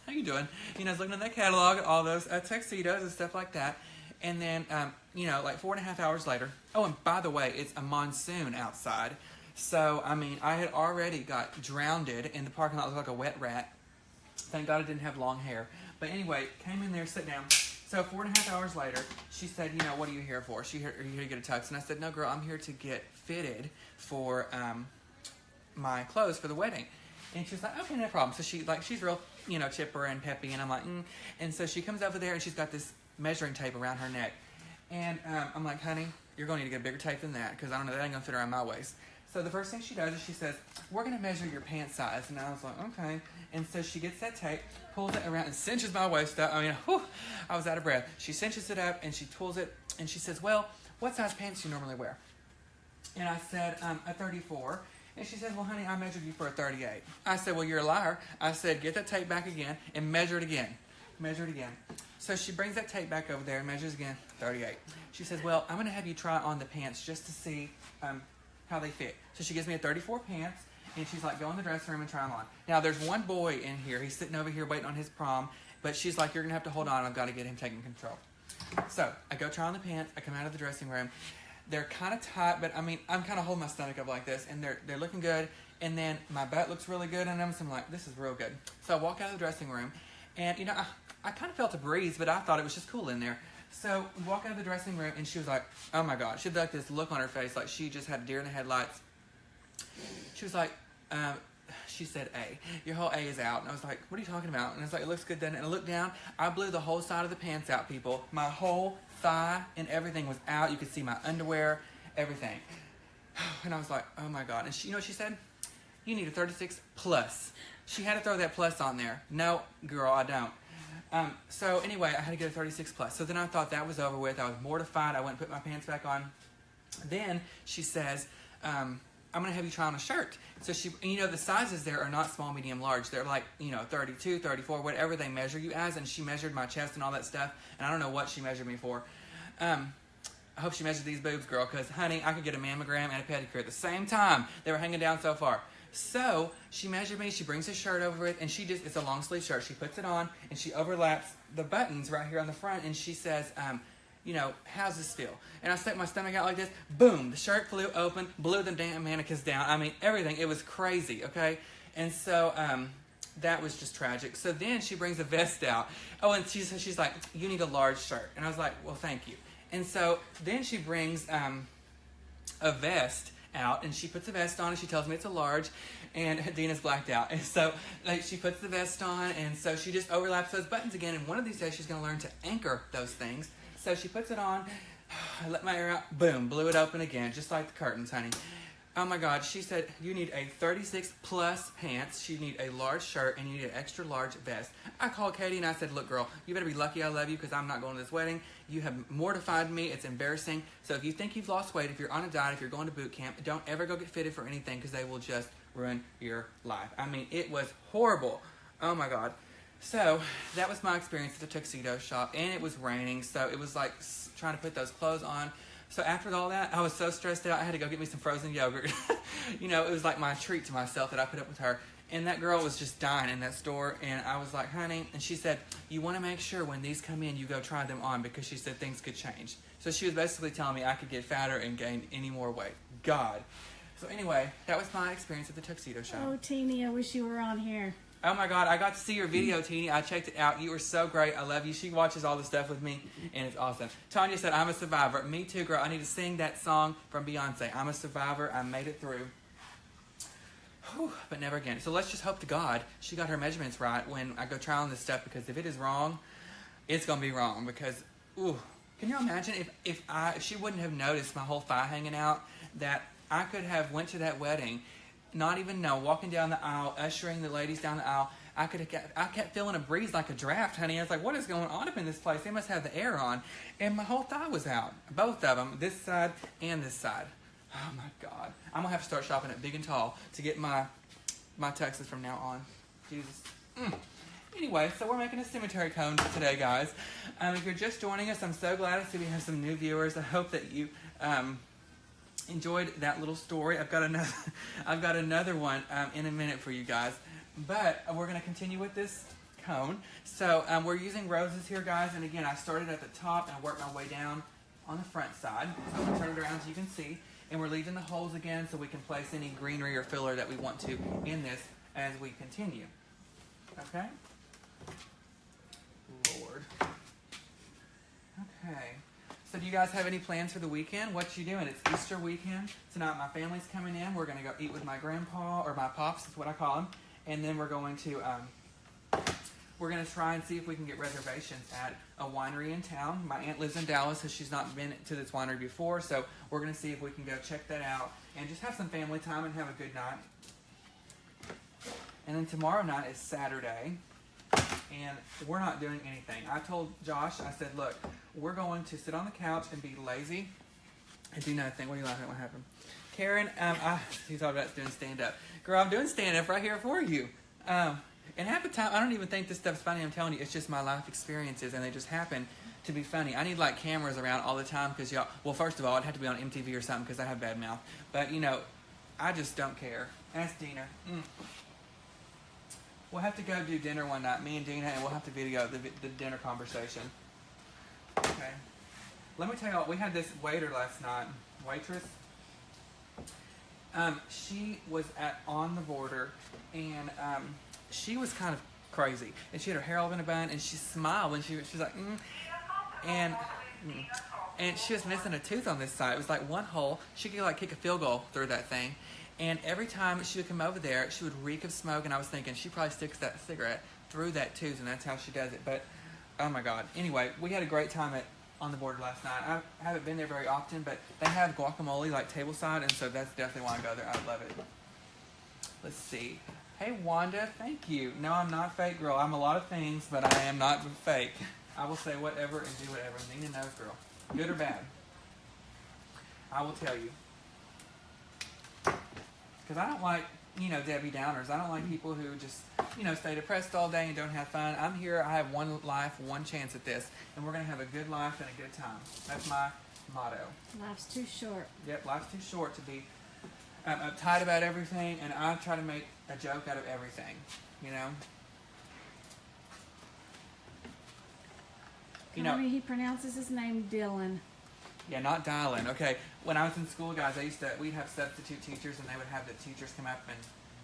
how you doing? I was looking at that catalog and all those tuxedos and stuff like that. And then, like 4.5 hours later. Oh, and by the way, it's a monsoon outside. So, I had already got drowned in the parking lot. I was like a wet rat. Thank God I didn't have long hair. But anyway, came in there, sat down. So 4.5 hours later, she said, what are you here for? Are you here to get a tux? And I said, no, girl, I'm here to get fitted for my clothes for the wedding. And she was like, okay, no problem. So she's real, chipper and peppy. And I'm like, And so she comes over there, and she's got this measuring tape around her neck. And I'm like, honey, you're going to need to get a bigger tape than that, because I don't know, that ain't going to fit around my waist. So the first thing she does is she says, we're going to measure your pant size. And I was like, okay. And so she gets that tape, pulls it around, and cinches my waist up. I was out of breath. She cinches it up, and she pulls it, and she says, well, what size pants do you normally wear? And I said, a 34. And she says, well, honey, I measured you for a 38. I said, well, you're a liar. I said, get that tape back again and measure it again. Measure it again. So she brings that tape back over there and measures again, 38. She says, well, I'm going to have you try on the pants just to see how they fit. So she gives me a 34 pants, and she's like, go in the dressing room and try them on. Now, there's one boy in here. He's sitting over here waiting on his prom, but she's like, you're going to have to hold on. I've got to get him taken control. So I go try on the pants. I come out of the dressing room. They're kind of tight, but I'm kind of holding my stomach up like this, and they're looking good. And then my butt looks really good in them, so I'm like, this is real good. So I walk out of the dressing room, and, I kind of felt a breeze, but I thought it was just cool in there. So we walk out of the dressing room, and she was like, oh my God. She had like this look on her face like she just had a deer in the headlights. She was like, she said A. Your whole A is out. And I was like, what are you talking about? And I was like, it looks good, doesn't it? And I looked down. I blew the whole side of the pants out, people. My whole thigh and everything was out. You could see my underwear, everything. And I was like, oh my God. And she, what she said? You need a 36 plus. She had to throw that plus on there. No, girl, I don't. So anyway, I had to get a 36 plus. So then I thought that was over with. I was mortified. I went and put my pants back on. Then she says, I'm going to have you try on a shirt. So she, the sizes there are not small, medium, large. They're like, 32, 34, whatever they measure you as. And she measured my chest and all that stuff. And I don't know what she measured me for. I hope she measured these boobs, girl, because, honey, I could get a mammogram and a pedicure at the same time. They were hanging down so far. So she measured me. She brings her shirt over it, and it's a long sleeve shirt. She puts it on, and she overlaps the buttons right here on the front, and she says, how's this feel? And I stuck my stomach out like this. Boom, the shirt flew open, blew the damn mannequins down. I mean, everything. It was crazy, okay? And so that was just tragic. So then she brings a vest out. Oh, and she's like, you need a large shirt. And I was like, well, thank you. And so then she brings a vest out, and she puts a vest on, and she tells me it's a large, and Dina's blacked out. And so she puts the vest on, and so she just overlaps those buttons again, and one of these days she's going to learn to anchor those things. So she puts it on, I let my air out, boom, blew it open again, just like the curtains, honey. Oh my God, she said you need a 36 plus pants, you need a large shirt, and you need an extra large vest. I called Katie and I said, look girl, you better be lucky I love you because I'm not going to this wedding. You have mortified me, it's embarrassing. So if you think you've lost weight, if you're on a diet, if you're going to boot camp, don't ever go get fitted for anything because they will just ruin your life. I mean, it was horrible. Oh my God. So that was my experience at the tuxedo shop, and it was raining, so it was like trying to put those clothes on. So after all that, I was so stressed out, I had to go get me some frozen yogurt. It was like my treat to myself that I put up with her. And that girl was just dying in that store, and I was like, honey, and she said, you want to make sure when these come in, you go try them on, because she said things could change. So she was basically telling me I could get fatter and gain any more weight. God. So anyway, that was my experience at the tuxedo shop. Oh, Teeny, I wish you were on here. Oh my God, I got to see your video, Teeny. I checked it out. You were so great. I love you. She watches all the stuff with me, and it's awesome. Tanya said, I'm a survivor. Me too, girl. I need to sing that song from Beyonce. I'm a survivor. I made it through. Whew, but never again. So let's just hope to God she got her measurements right when I go try on this stuff, because if it is wrong, it's going to be wrong. Because, can you imagine if she wouldn't have noticed my whole thigh hanging out, that I could have went to that wedding, not even know, walking down the aisle, ushering the ladies down the aisle. I kept feeling a breeze like a draft, honey. I was like, what is going on up in this place? They must have the air on. And my whole thigh was out. Both of them, this side and this side. Oh my God. I'm going to have to start shopping at Big and Tall to get my tuxes from now on. Jesus. Anyway, so we're making a cemetery cone today, guys. If you're just joining us, I'm so glad to see we have some new viewers. I hope that you enjoyed that little story. I've got another one in a minute for you guys. But we're going to continue with this cone. So we're using roses here, guys. And again, I started at the top and worked my way down on the front side. So I'm going to turn it around so you can see. And we're leaving the holes again so we can place any greenery or filler that we want to in this as we continue. Okay? Lord. Okay. So do you guys have any plans for the weekend? What you doing? It's Easter weekend. Tonight my family's coming in. We're going to go eat with my grandpa, or my pops is what I call him. And then we're going to try and see if we can get reservations at a winery in town. My aunt lives in Dallas, so she's not been to this winery before. So we're going to see if we can go check that out and just have some family time and have a good night. And then tomorrow night is Saturday, and we're not doing anything. I told Josh, I said, look, we're going to sit on the couch and be lazy and do nothing. What are you laughing at? What happened? Karen, you thought about doing stand-up. Girl, I'm doing stand-up right here for you. And half the time, I don't even think this stuff's funny. I'm telling you, it's just my life experiences, and they just happen to be funny. I need, like, cameras around all the time because y'all... Well, first of all, it'd have to be on MTV or something because I have bad mouth. But, I just don't care. Ask Dina. We'll have to go do dinner one night, me and Dina, and we'll have to video the dinner conversation. Okay. Let me tell you what, we had this waiter last night. Waitress. She was on the border, and she was kind of crazy. And she had her hair all in a bun, and she smiled when she was like, and she was missing a tooth on this side. It was like one hole. She could like kick a field goal through that thing. And every time she would come over there, she would reek of smoke, and I was thinking she probably sticks that cigarette through that tooth, and that's how she does it. But, oh my God. Anyway, we had a great time on the border last night. I haven't been there very often, but they have guacamole like tableside, and so that's definitely why I go there. I love it. Let's see. Hey, Wanda, thank you. No, I'm not fake, girl. I'm a lot of things, but I am not fake. I will say whatever and do whatever. Nina knows, girl. Good or bad. I will tell you. Because I don't like, Debbie Downers. I don't like people who just, stay depressed all day and don't have fun. I'm here. I have one life, one chance at this, and we're going to have a good life and a good time. That's my motto. Life's too short. Yep, life's too short to be uptight about everything, and I try to make a joke out of everything, He pronounces his name Dylan. Yeah, not Dylan. Okay, when I was in school, guys, we'd have substitute teachers, and they would have the teachers come up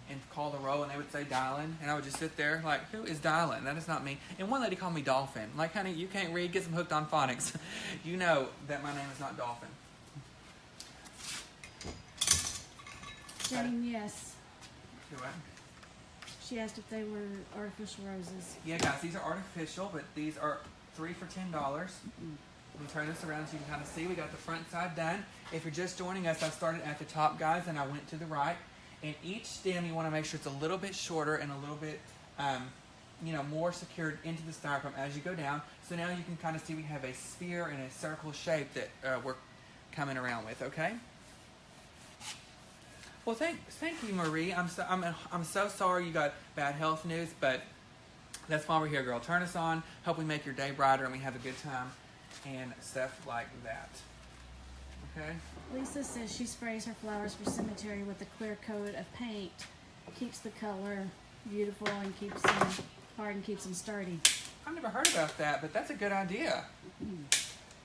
and call the roll, and they would say Dylan, and I would just sit there like, who is Dylan? That is not me. And one lady called me Dolphin. Like, honey, you can't read, get some hooked on phonics. You know that my name is not Dolphin. Jane, yes. Do what? She asked if they were artificial roses. Yeah, guys, these are artificial, but these are 3 for $10. Let me turn this around so you can kind of see. We got the front side done. If you're just joining us, I started at the top, guys, and I went to the right. And each stem, you want to make sure it's a little bit shorter and a little bit, more secured into the styrofoam as you go down. So now you can kind of see we have a sphere and a circle shape that we're coming around with, okay? Well, thank you, Marie. I'm so sorry you got bad health news, but that's why we're here, girl. Turn us on. Hope we make your day brighter and we have a good time and stuff like that. Okay? Lisa says she sprays her flowers for cemetery with a clear coat of paint. Keeps the color beautiful and keeps them hard and keeps them sturdy. I've never heard about that, but that's a good idea.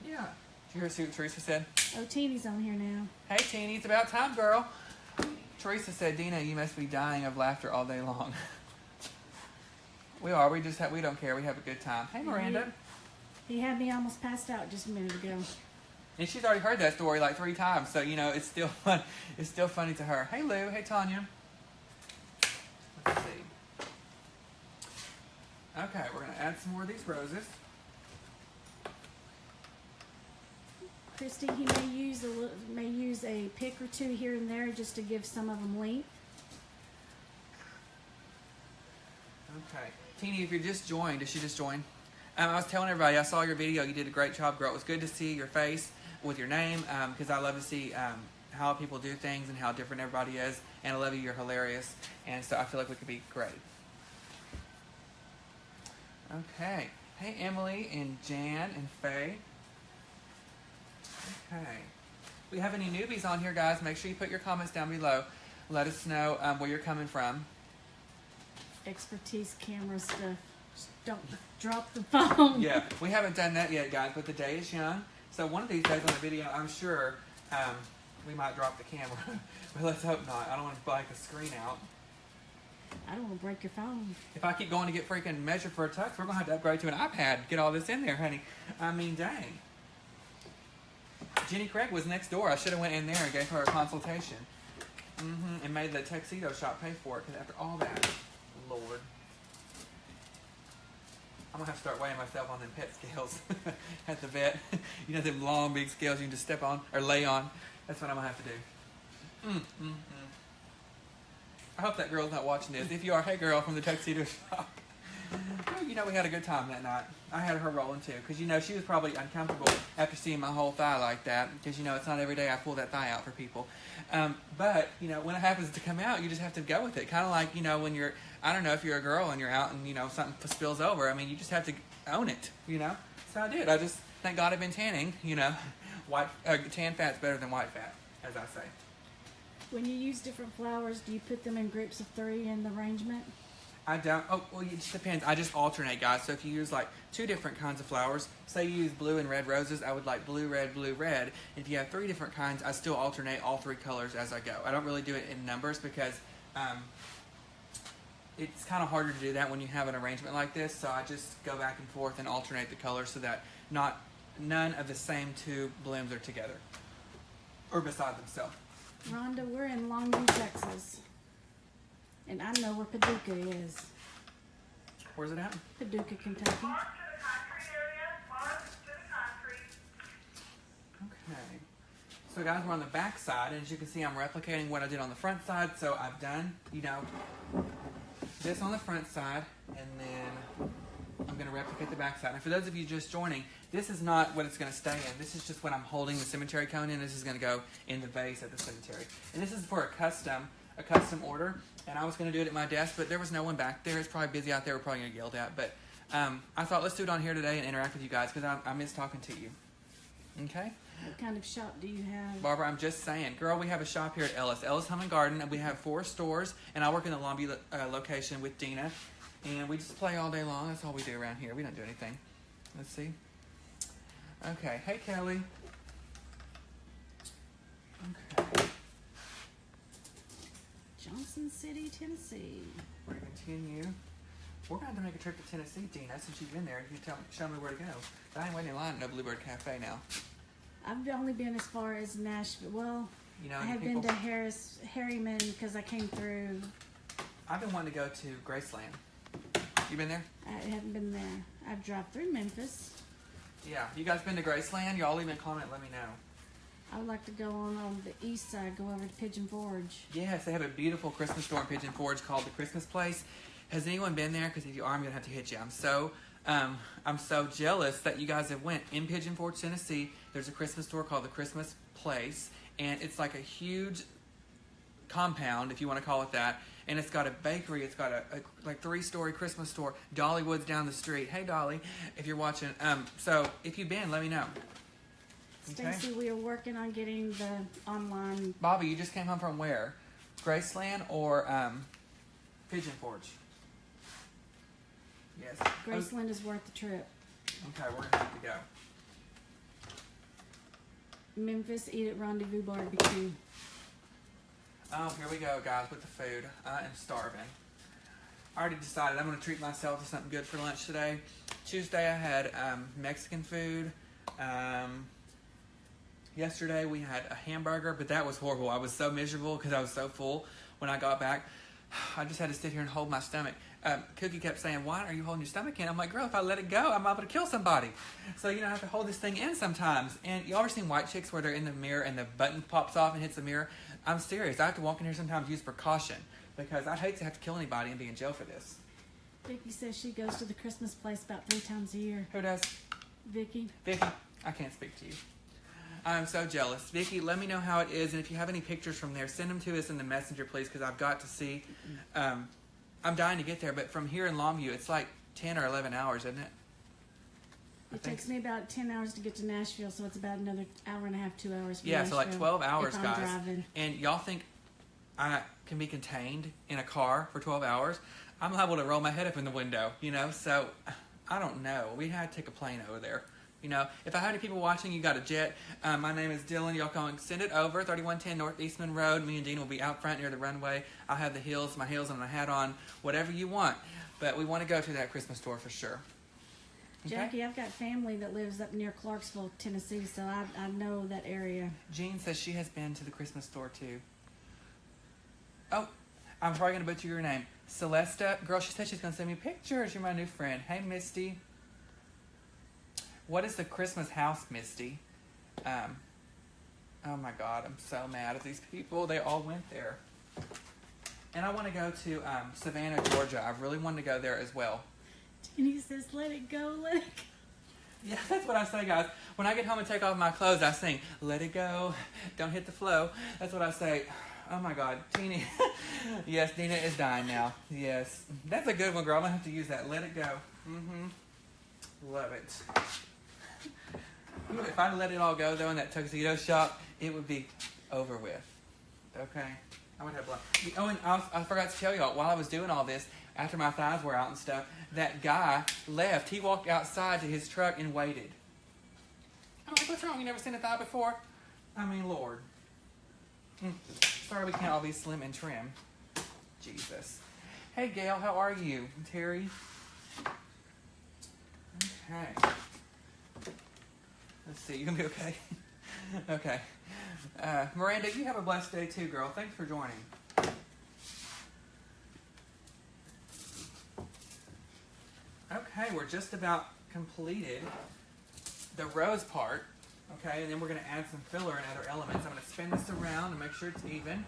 Yeah. Did you hear what Teresa said? Oh, Teeny's on here now. Hey, Teeny, it's about time, girl. Teresa said, Dina, you must be dying of laughter all day long. We are. We don't care. We have a good time. Hey, Miranda. He had me almost passed out just a minute ago. And she's already heard that story like 3 times, so it's still fun. It's still funny to her. Hey, Lou. Hey, Tanya. Let's see. Okay, we're gonna add some more of these roses. Christy, he may use a pick or two here and there just to give some of them length. Okay, Teeny, if you just joined, did she just join? I was telling everybody, I saw your video. You did a great job, girl. It was good to see your face with your name, because I love to see how people do things and how different everybody is. And I love you. You're hilarious. And so I feel like we could be great. Okay. Hey, Emily and Jan and Faye. Okay. If we have any newbies on here, guys, make sure you put your comments down below. Let us know where you're coming from. Expertise camera stuff. Just don't drop the phone. Yeah, we haven't done that yet, guys, but the day is young. So one of these days on the video, I'm sure we might drop the camera. But let's hope not. I don't want to black the screen out. I don't want to break your phone. If I keep going to get freaking measured for a tux, we're going to have to upgrade to an iPad. Get all this in there, honey. I mean, dang. Jenny Craig was next door. I should have went in there and gave her a consultation. And made the tuxedo shop pay for it, because after all that, Lord. I'm going to have to start weighing myself on them pet scales at the vet. You know them long, big scales you can just step on or lay on. That's what I'm going to have to do. I hope that girl's not watching this. If you are, hey girl from the tuxedo shop. Well, we had a good time that night. I had her rolling too, because she was probably uncomfortable after seeing my whole thigh like that, because it's not every day I pull that thigh out for people. But when it happens to come out, you just have to go with it. Kind of like when you're, I don't know, if you're a girl and you're out and something spills over. I mean, you just have to own it. So I did. I just thank God I've been tanning. Tan fat's better than white fat, as I say. When you use different flowers, do you put them in groups of 3 in the arrangement? I don't. Oh, well, it just depends. I just alternate, guys. So if you use 2 different kinds of flowers, say you use blue and red roses, I would like blue, red, blue, red. And if you have 3 different kinds, I still alternate all 3 colors as I go. I don't really do it in numbers because it's kind of harder to do that when you have an arrangement like this. So I just go back and forth and alternate the colors so that none of the same 2 blooms are together or beside themselves. Rhonda, we're in Longview, Texas. And I know where Paducah is. Where's it at? Paducah, Kentucky. Okay. So guys, we're on the back side, and as you can see, I'm replicating what I did on the front side. So I've done, this on the front side, and then I'm going to replicate the back side. And for those of you just joining, this is not what it's going to stay in. This is just what I'm holding the cemetery cone in. This is going to go in the vase at the cemetery. And this is for a custom a custom order, and I was going to do it at my desk, but there was no one back there. It's probably busy out there. We're probably going to get yelled at, but I thought let's do it on here today and interact with you guys because I miss talking to you. Okay? What kind of shop do you have? Barbara, I'm just saying. Girl, we have a shop here at Ellis Home and Garden, and we have 4 stores, and I work in the Longview location with Dina, and we just play all day long. That's all we do around here. We don't do anything. Let's see. Okay. Hey, Kelly. Okay. Johnson City, Tennessee. We're going to continue. We're going to have to make a trip to Tennessee, Dina, since you've been there. You can show me where to go. I ain't waiting in line at no Bluebird Cafe now. I've only been as far as Nashville. Well, You know, I have been to Harriman because I came through. I've been wanting to go to Graceland. You been there? I haven't been there. I've dropped through Memphis. Yeah. You guys been to Graceland? Y'all leave me a comment. Let me know. I would like to go on the east side, go over to Pigeon Forge. Yes, they have a beautiful Christmas store in Pigeon Forge called the Christmas Place. Has anyone been there? Because if you are, I'm gonna have to hit you. I'm so jealous that you guys have went in Pigeon Forge, Tennessee. There's a Christmas store called the Christmas Place, and it's like a huge compound, if you want to call it that. And it's got a bakery. It's got a like 3-story Christmas store. Dollywood's down the street. Hey, Dolly, if you're watching. So if you've been, let me know. Okay. Stacy, we are working on getting the online. Bobby, you just came home from where? Graceland or Pigeon Forge? Yes. Graceland is worth the trip. Okay, we're gonna have to go. Memphis, eat at Rendezvous Barbecue. Oh, here we go, guys, with the food. I am starving. I already decided I'm gonna treat myself to something good for lunch today. Tuesday I had Mexican food. Yesterday we had a hamburger, but that was horrible. I was so miserable because I was so full when I got back. I just had to sit here and hold my stomach. Cookie kept saying, "Why are you holding your stomach in?" I'm like, "Girl, if I let it go, I'm able to kill somebody." So, I have to hold this thing in sometimes. And you ever seen white chicks where they're in the mirror and the button pops off and hits the mirror? I'm serious. I have to walk in here sometimes, use precaution, because I hate to have to kill anybody and be in jail for this. Vicky says she goes to the Christmas place about 3 times a year. Who does? Vicky. Vicky, I can't speak to you. I'm so jealous. Vicky, let me know how it is, and if you have any pictures from there, send them to us in the messenger, please, because I've got to see. I'm dying to get there, but from here in Longview, it's like 10 or 11 hours, isn't it? It takes me about 10 hours to get to Nashville, so it's about another hour and a half, 2 hours from Yeah, Nashville, so like 12 hours, if I'm guys. driving. And y'all think I can be contained in a car for 12 hours? I'm liable to roll my head up in the window, so I don't know. We'd have to take a plane over there. If I have any people watching, you got a jet. My name is Dylan. Y'all come and send it over, 3110 North Eastman Road. Me and Dean will be out front near the runway. I'll have my heels and my hat on, whatever you want. But we want to go to that Christmas store for sure. Okay? Jackie, I've got family that lives up near Clarksville, Tennessee, so I know that area. Jean says she has been to the Christmas store too. Oh, I'm probably going to butcher your name. Celesta. Girl, she said she's going to send me pictures. You're my new friend. Hey, Misty. What is the Christmas house, Misty? Oh my God, I'm so mad at these people. They all went there. And I want to go to Savannah, Georgia. I really want to go there as well. Jenny says, let it go, let it go. Yeah, that's what I say, guys. When I get home and take off my clothes, I sing, "Let it go, don't hit the flow." That's what I say. Oh my God, Teeny. Yes, Dina is dying now. Yes, that's a good one, girl. I'm gonna have to use that. Let it go. Love it. If I let it all go, though, in that tuxedo shop, it would be over with. Okay? I would have blood. Oh, and I forgot to tell y'all, while I was doing all this, after my thighs were out and stuff, that guy left. He walked outside to his truck and waited. I'm like, what's wrong? You never seen a thigh before? I mean, Lord. Sorry we can't all be slim and trim. Jesus. Hey, Gail, how are you? Terry? Okay. Let's see. You gonna be okay? Okay. Miranda, you have a blessed day too, girl. Thanks for joining. Okay, we're just about completed the rose part. Okay, and then we're going to add some filler and other elements. I'm going to spin this around and make sure it's even.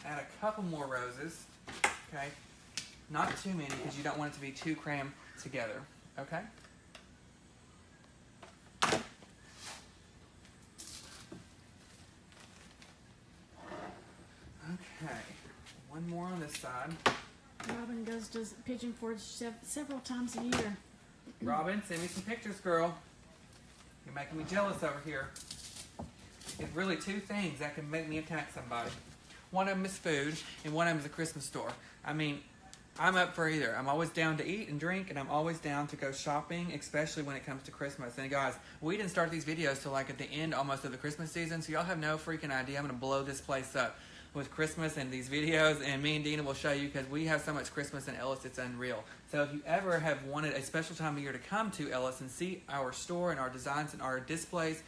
Add a couple more roses. Okay, not too many because you don't want it to be too crammed together. Okay. this side. Robin goes to Pigeon Forge several times a year. Robin, send me some pictures, girl. You're making me jealous over here. It's really two things that can make me attack somebody. One of them is food, and one of them is a Christmas store. I mean, I'm up for either. I'm always down to eat and drink, and I'm always down to go shopping, especially when it comes to Christmas. And guys, we didn't start these videos till like at the end almost of the Christmas season, so y'all have no freaking idea. I'm going to blow this place up with Christmas and these videos, and me and Dina will show you because we have so much Christmas in Ellis, it's unreal. So if you ever have wanted a special time of year to come to Ellis and see our store and our designs and our displays,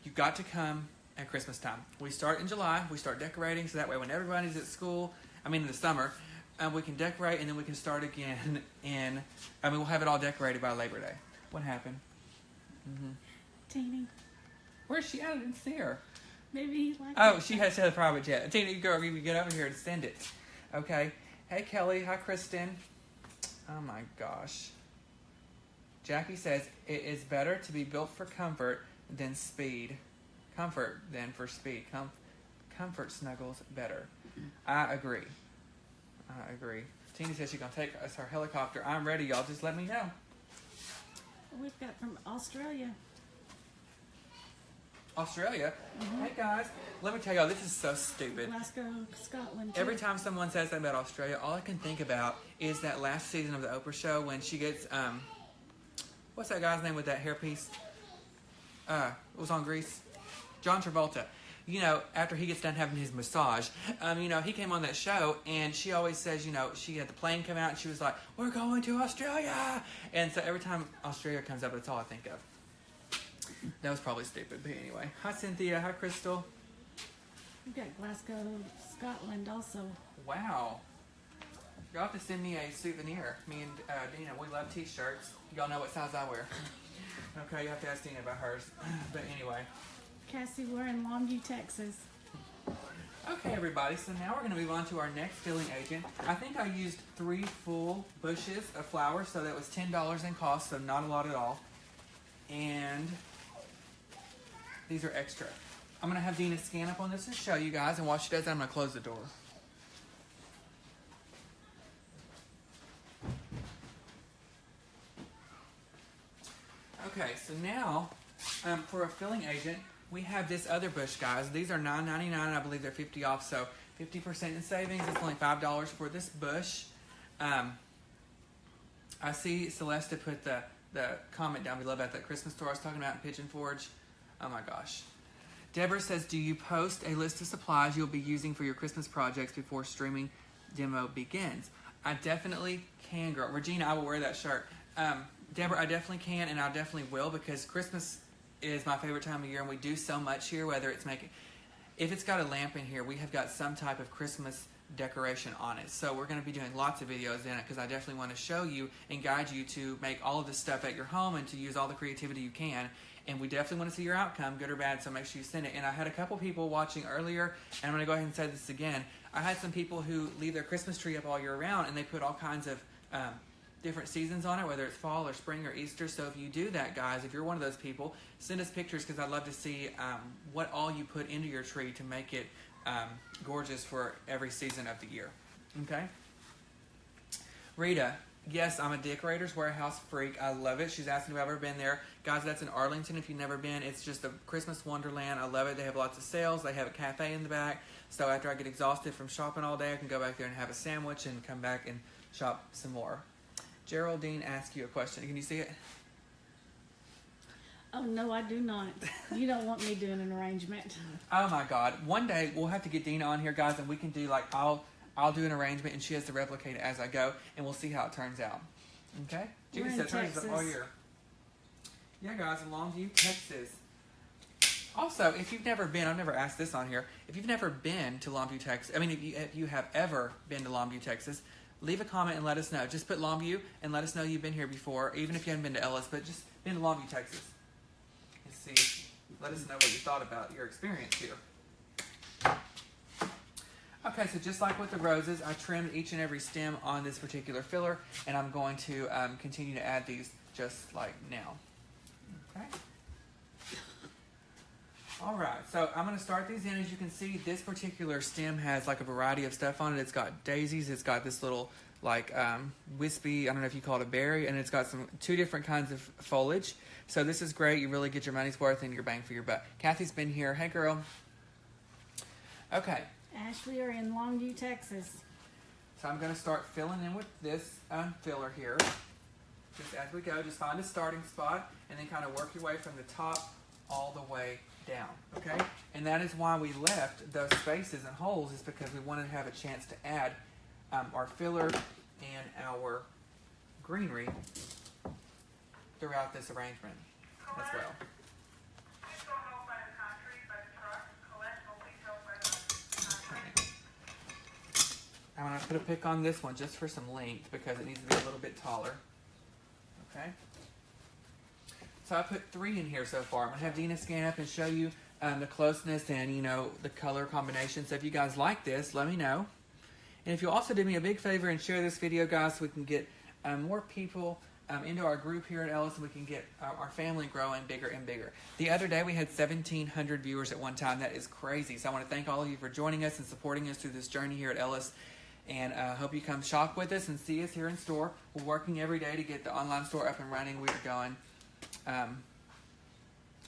you've got to come at Christmas time. We start in July. We start decorating, so that way when everybody's at school, in the summer, we can decorate, and then we can start again we'll have it all decorated by Labor Day. What happened? Teeny. Where's she at? I didn't see her. Maybe he likes Oh, it. she has a private jet. Tina, girl, you get over here and send it. Okay. Hey, Kelly. Hi, Kristen. Oh, my gosh. Jackie says, it is better to be built for comfort than speed. Comfort than for speed. Comfort snuggles better. I agree. Tina says she's going to take us her helicopter. I'm ready, y'all. Just let me know. We've got from Australia. Australia? Hey, guys. Let me tell y'all, this is so stupid. Glasgow, Scotland. Too. Every time someone says something about Australia, all I can think about is that last season of the Oprah show when she gets, what's that guy's name with that hairpiece? It was on Grease. John Travolta. After he gets done having his massage, he came on that show, and she always says, she had the plane come out, and she was like, we're going to Australia! And so every time Australia comes up, that's all I think of. That was probably stupid, but anyway. Hi, Cynthia. Hi, Crystal. We've got Glasgow, Scotland also. Wow. Y'all have to send me a souvenir. Me and Dina, we love t-shirts. Y'all know what size I wear. Okay, you have to ask Dina about hers. But anyway. Cassie, we're in Longview, Texas. Okay, everybody. So now we're going to move on to our next filling agent. I think I used 3 full bushes of flowers, so that was $10 in cost, so not a lot at all. And these are extra. I'm going to have Dina scan up on this and show you guys, and while she does that, I'm going to close the door. Okay, so now, for a filling agent, we have this other bush, guys. These are $9.99, I believe they're 50 off, so 50% in savings. It's only $5 for this bush. I see Celeste put the comment down below about that Christmas store I was talking about in Pigeon Forge. Oh my gosh. Deborah says, do you post a list of supplies you'll be using for your Christmas projects before streaming demo begins? I definitely can, girl. Regina, I will wear that shirt. Deborah, I definitely can, and I definitely will, because Christmas is my favorite time of year, and we do so much here, whether it's if it's got a lamp in here, we have got some type of Christmas decoration on it. So we're going to be doing lots of videos in it, because I definitely want to show you and guide you to make all of this stuff at your home and to use all the creativity you can. And we definitely want to see your outcome, good or bad, so make sure you send it. And I had a couple people watching earlier, and I'm going to go ahead and say this again. I had some people who leave their Christmas tree up all year round, and they put all kinds of different seasons on it, whether it's fall or spring or Easter. So if you do that, guys, if you're one of those people, send us pictures, because I'd love to see what all you put into your tree to make it gorgeous for every season of the year. Okay? Rita, yes, I'm a Decorator's Warehouse freak. I love it. She's asking if I've ever been there. Guys, that's in Arlington if you've never been. It's just a Christmas wonderland. I love it. They have lots of sales. They have a cafe in the back. So after I get exhausted from shopping all day, I can go back there and have a sandwich and come back and shop some more. Geraldine asked you a question. Can you see it? Oh, no, I do not. You don't want me doing an arrangement. Oh, my God. One day, we'll have to get Dina on here, guys, and we can do, I'll do an arrangement, and she has to replicate it as I go, and we'll see how it turns out. Okay? We're in said turns up all Texas. year. Yeah, guys, in Longview, Texas. Also, if you've never been, I've never asked this on here, if you've never been to Longview, Texas, if you have ever been to Longview, Texas, leave a comment and let us know. Just put Longview and let us know you've been here before, even if you haven't been to Ellis, but just been to Longview, Texas. And see, let us know what you thought about your experience here. Okay, so just like with the roses, I trimmed each and every stem on this particular filler, and I'm going to continue to add these just like now. Okay. All right, so I'm going to start these in. As you can see, this particular stem has like a variety of stuff on it. It's got daisies. It's got this little like wispy, I don't know if you call it a berry, and it's got two different kinds of foliage. So this is great. You really get your money's worth and your bang for your buck. Kathy's been here. Hey, girl. Okay. Ash, we are in Longview, Texas. So I'm going to start filling in with this filler here. Just as we go, just find a starting spot and then kind of work your way from the top all the way down, okay? And that is why we left those spaces and holes, is because we wanted to have a chance to add our filler and our greenery throughout this arrangement as well. Okay. I'm going to put a pick on this one just for some length because it needs to be a little bit taller. Okay. So I put 3 in here so far. I'm going to have Dina scan up and show you the closeness and, you know, the color combination. So if you guys like this, let me know. And if you'll also do me a big favor and share this video, guys, so we can get more people into our group here at Ellis, and we can get our family growing bigger and bigger. The other day we had 1,700 viewers at one time. That is crazy. So I want to thank all of you for joining us and supporting us through this journey here at Ellis. And I hope you come shop with us and see us here in store. We're working every day to get the online store up and running. We are going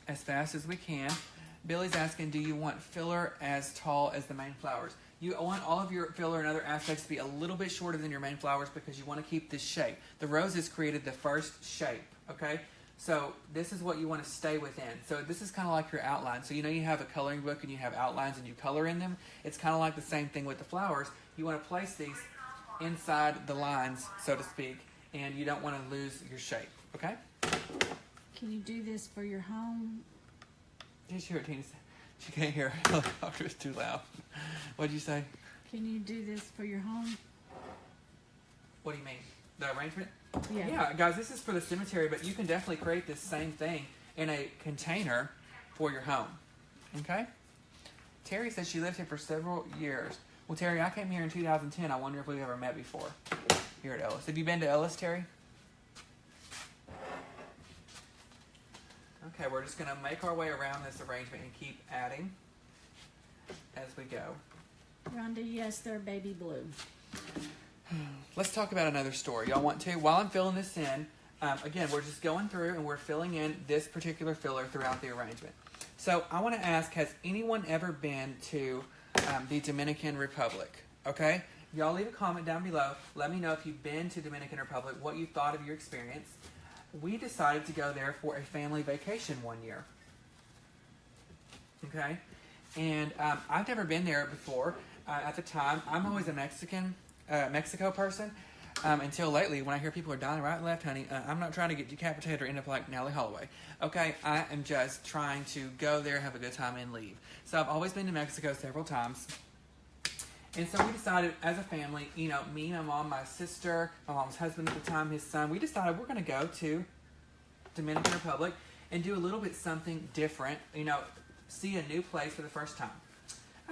as fast as we can. Billy's asking, do you want filler as tall as the main flowers? You want all of your filler and other aspects to be a little bit shorter than your main flowers because you want to keep this shape. The roses created the first shape, okay? So this is what you want to stay within. So this is kind of like your outline. So you know you have a coloring book and you have outlines and you color in them. It's kind of like the same thing with the flowers. You want to place these inside the lines, so to speak, and you don't want to lose your shape, okay? Can you do this for your home? Did you hear what Tina said? She can't hear. The helicopter is too loud. What did you say? Can you do this for your home? What do you mean? The arrangement? Yeah. Yeah, guys, this is for the cemetery, but you can definitely create this same thing in a container for your home. Okay? Terry says she lived here for several years. Well, Terry, I came here in 2010. I wonder if we've ever met before here at Ellis. Have you been to Ellis, Terry? Okay, we're just going to make our way around this arrangement and keep adding as we go. Rhonda, yes, they're baby blue. Let's talk about another story. Y'all want to? While I'm filling this in, again, we're just going through and we're filling in this particular filler throughout the arrangement. So I want to ask, has anyone ever been to the Dominican Republic? Okay? Y'all leave a comment down below. Let me know if you've been to Dominican Republic, what you thought of your experience. We decided to go there for a family vacation one year. Okay? And I've never been there before. At the time, I'm always a Mexico person. Until lately, when I hear people are dying right and left, honey, I'm not trying to get decapitated or end up like Nellie Holloway. Okay? I am just trying to go there, have a good time, and leave. So I've always been to Mexico several times. And so we decided as a family, you know, me, my mom, my sister, my mom's husband at the time, his son, we decided we're going to go to Dominican Republic and do a little bit something different, you know, see a new place for the first time.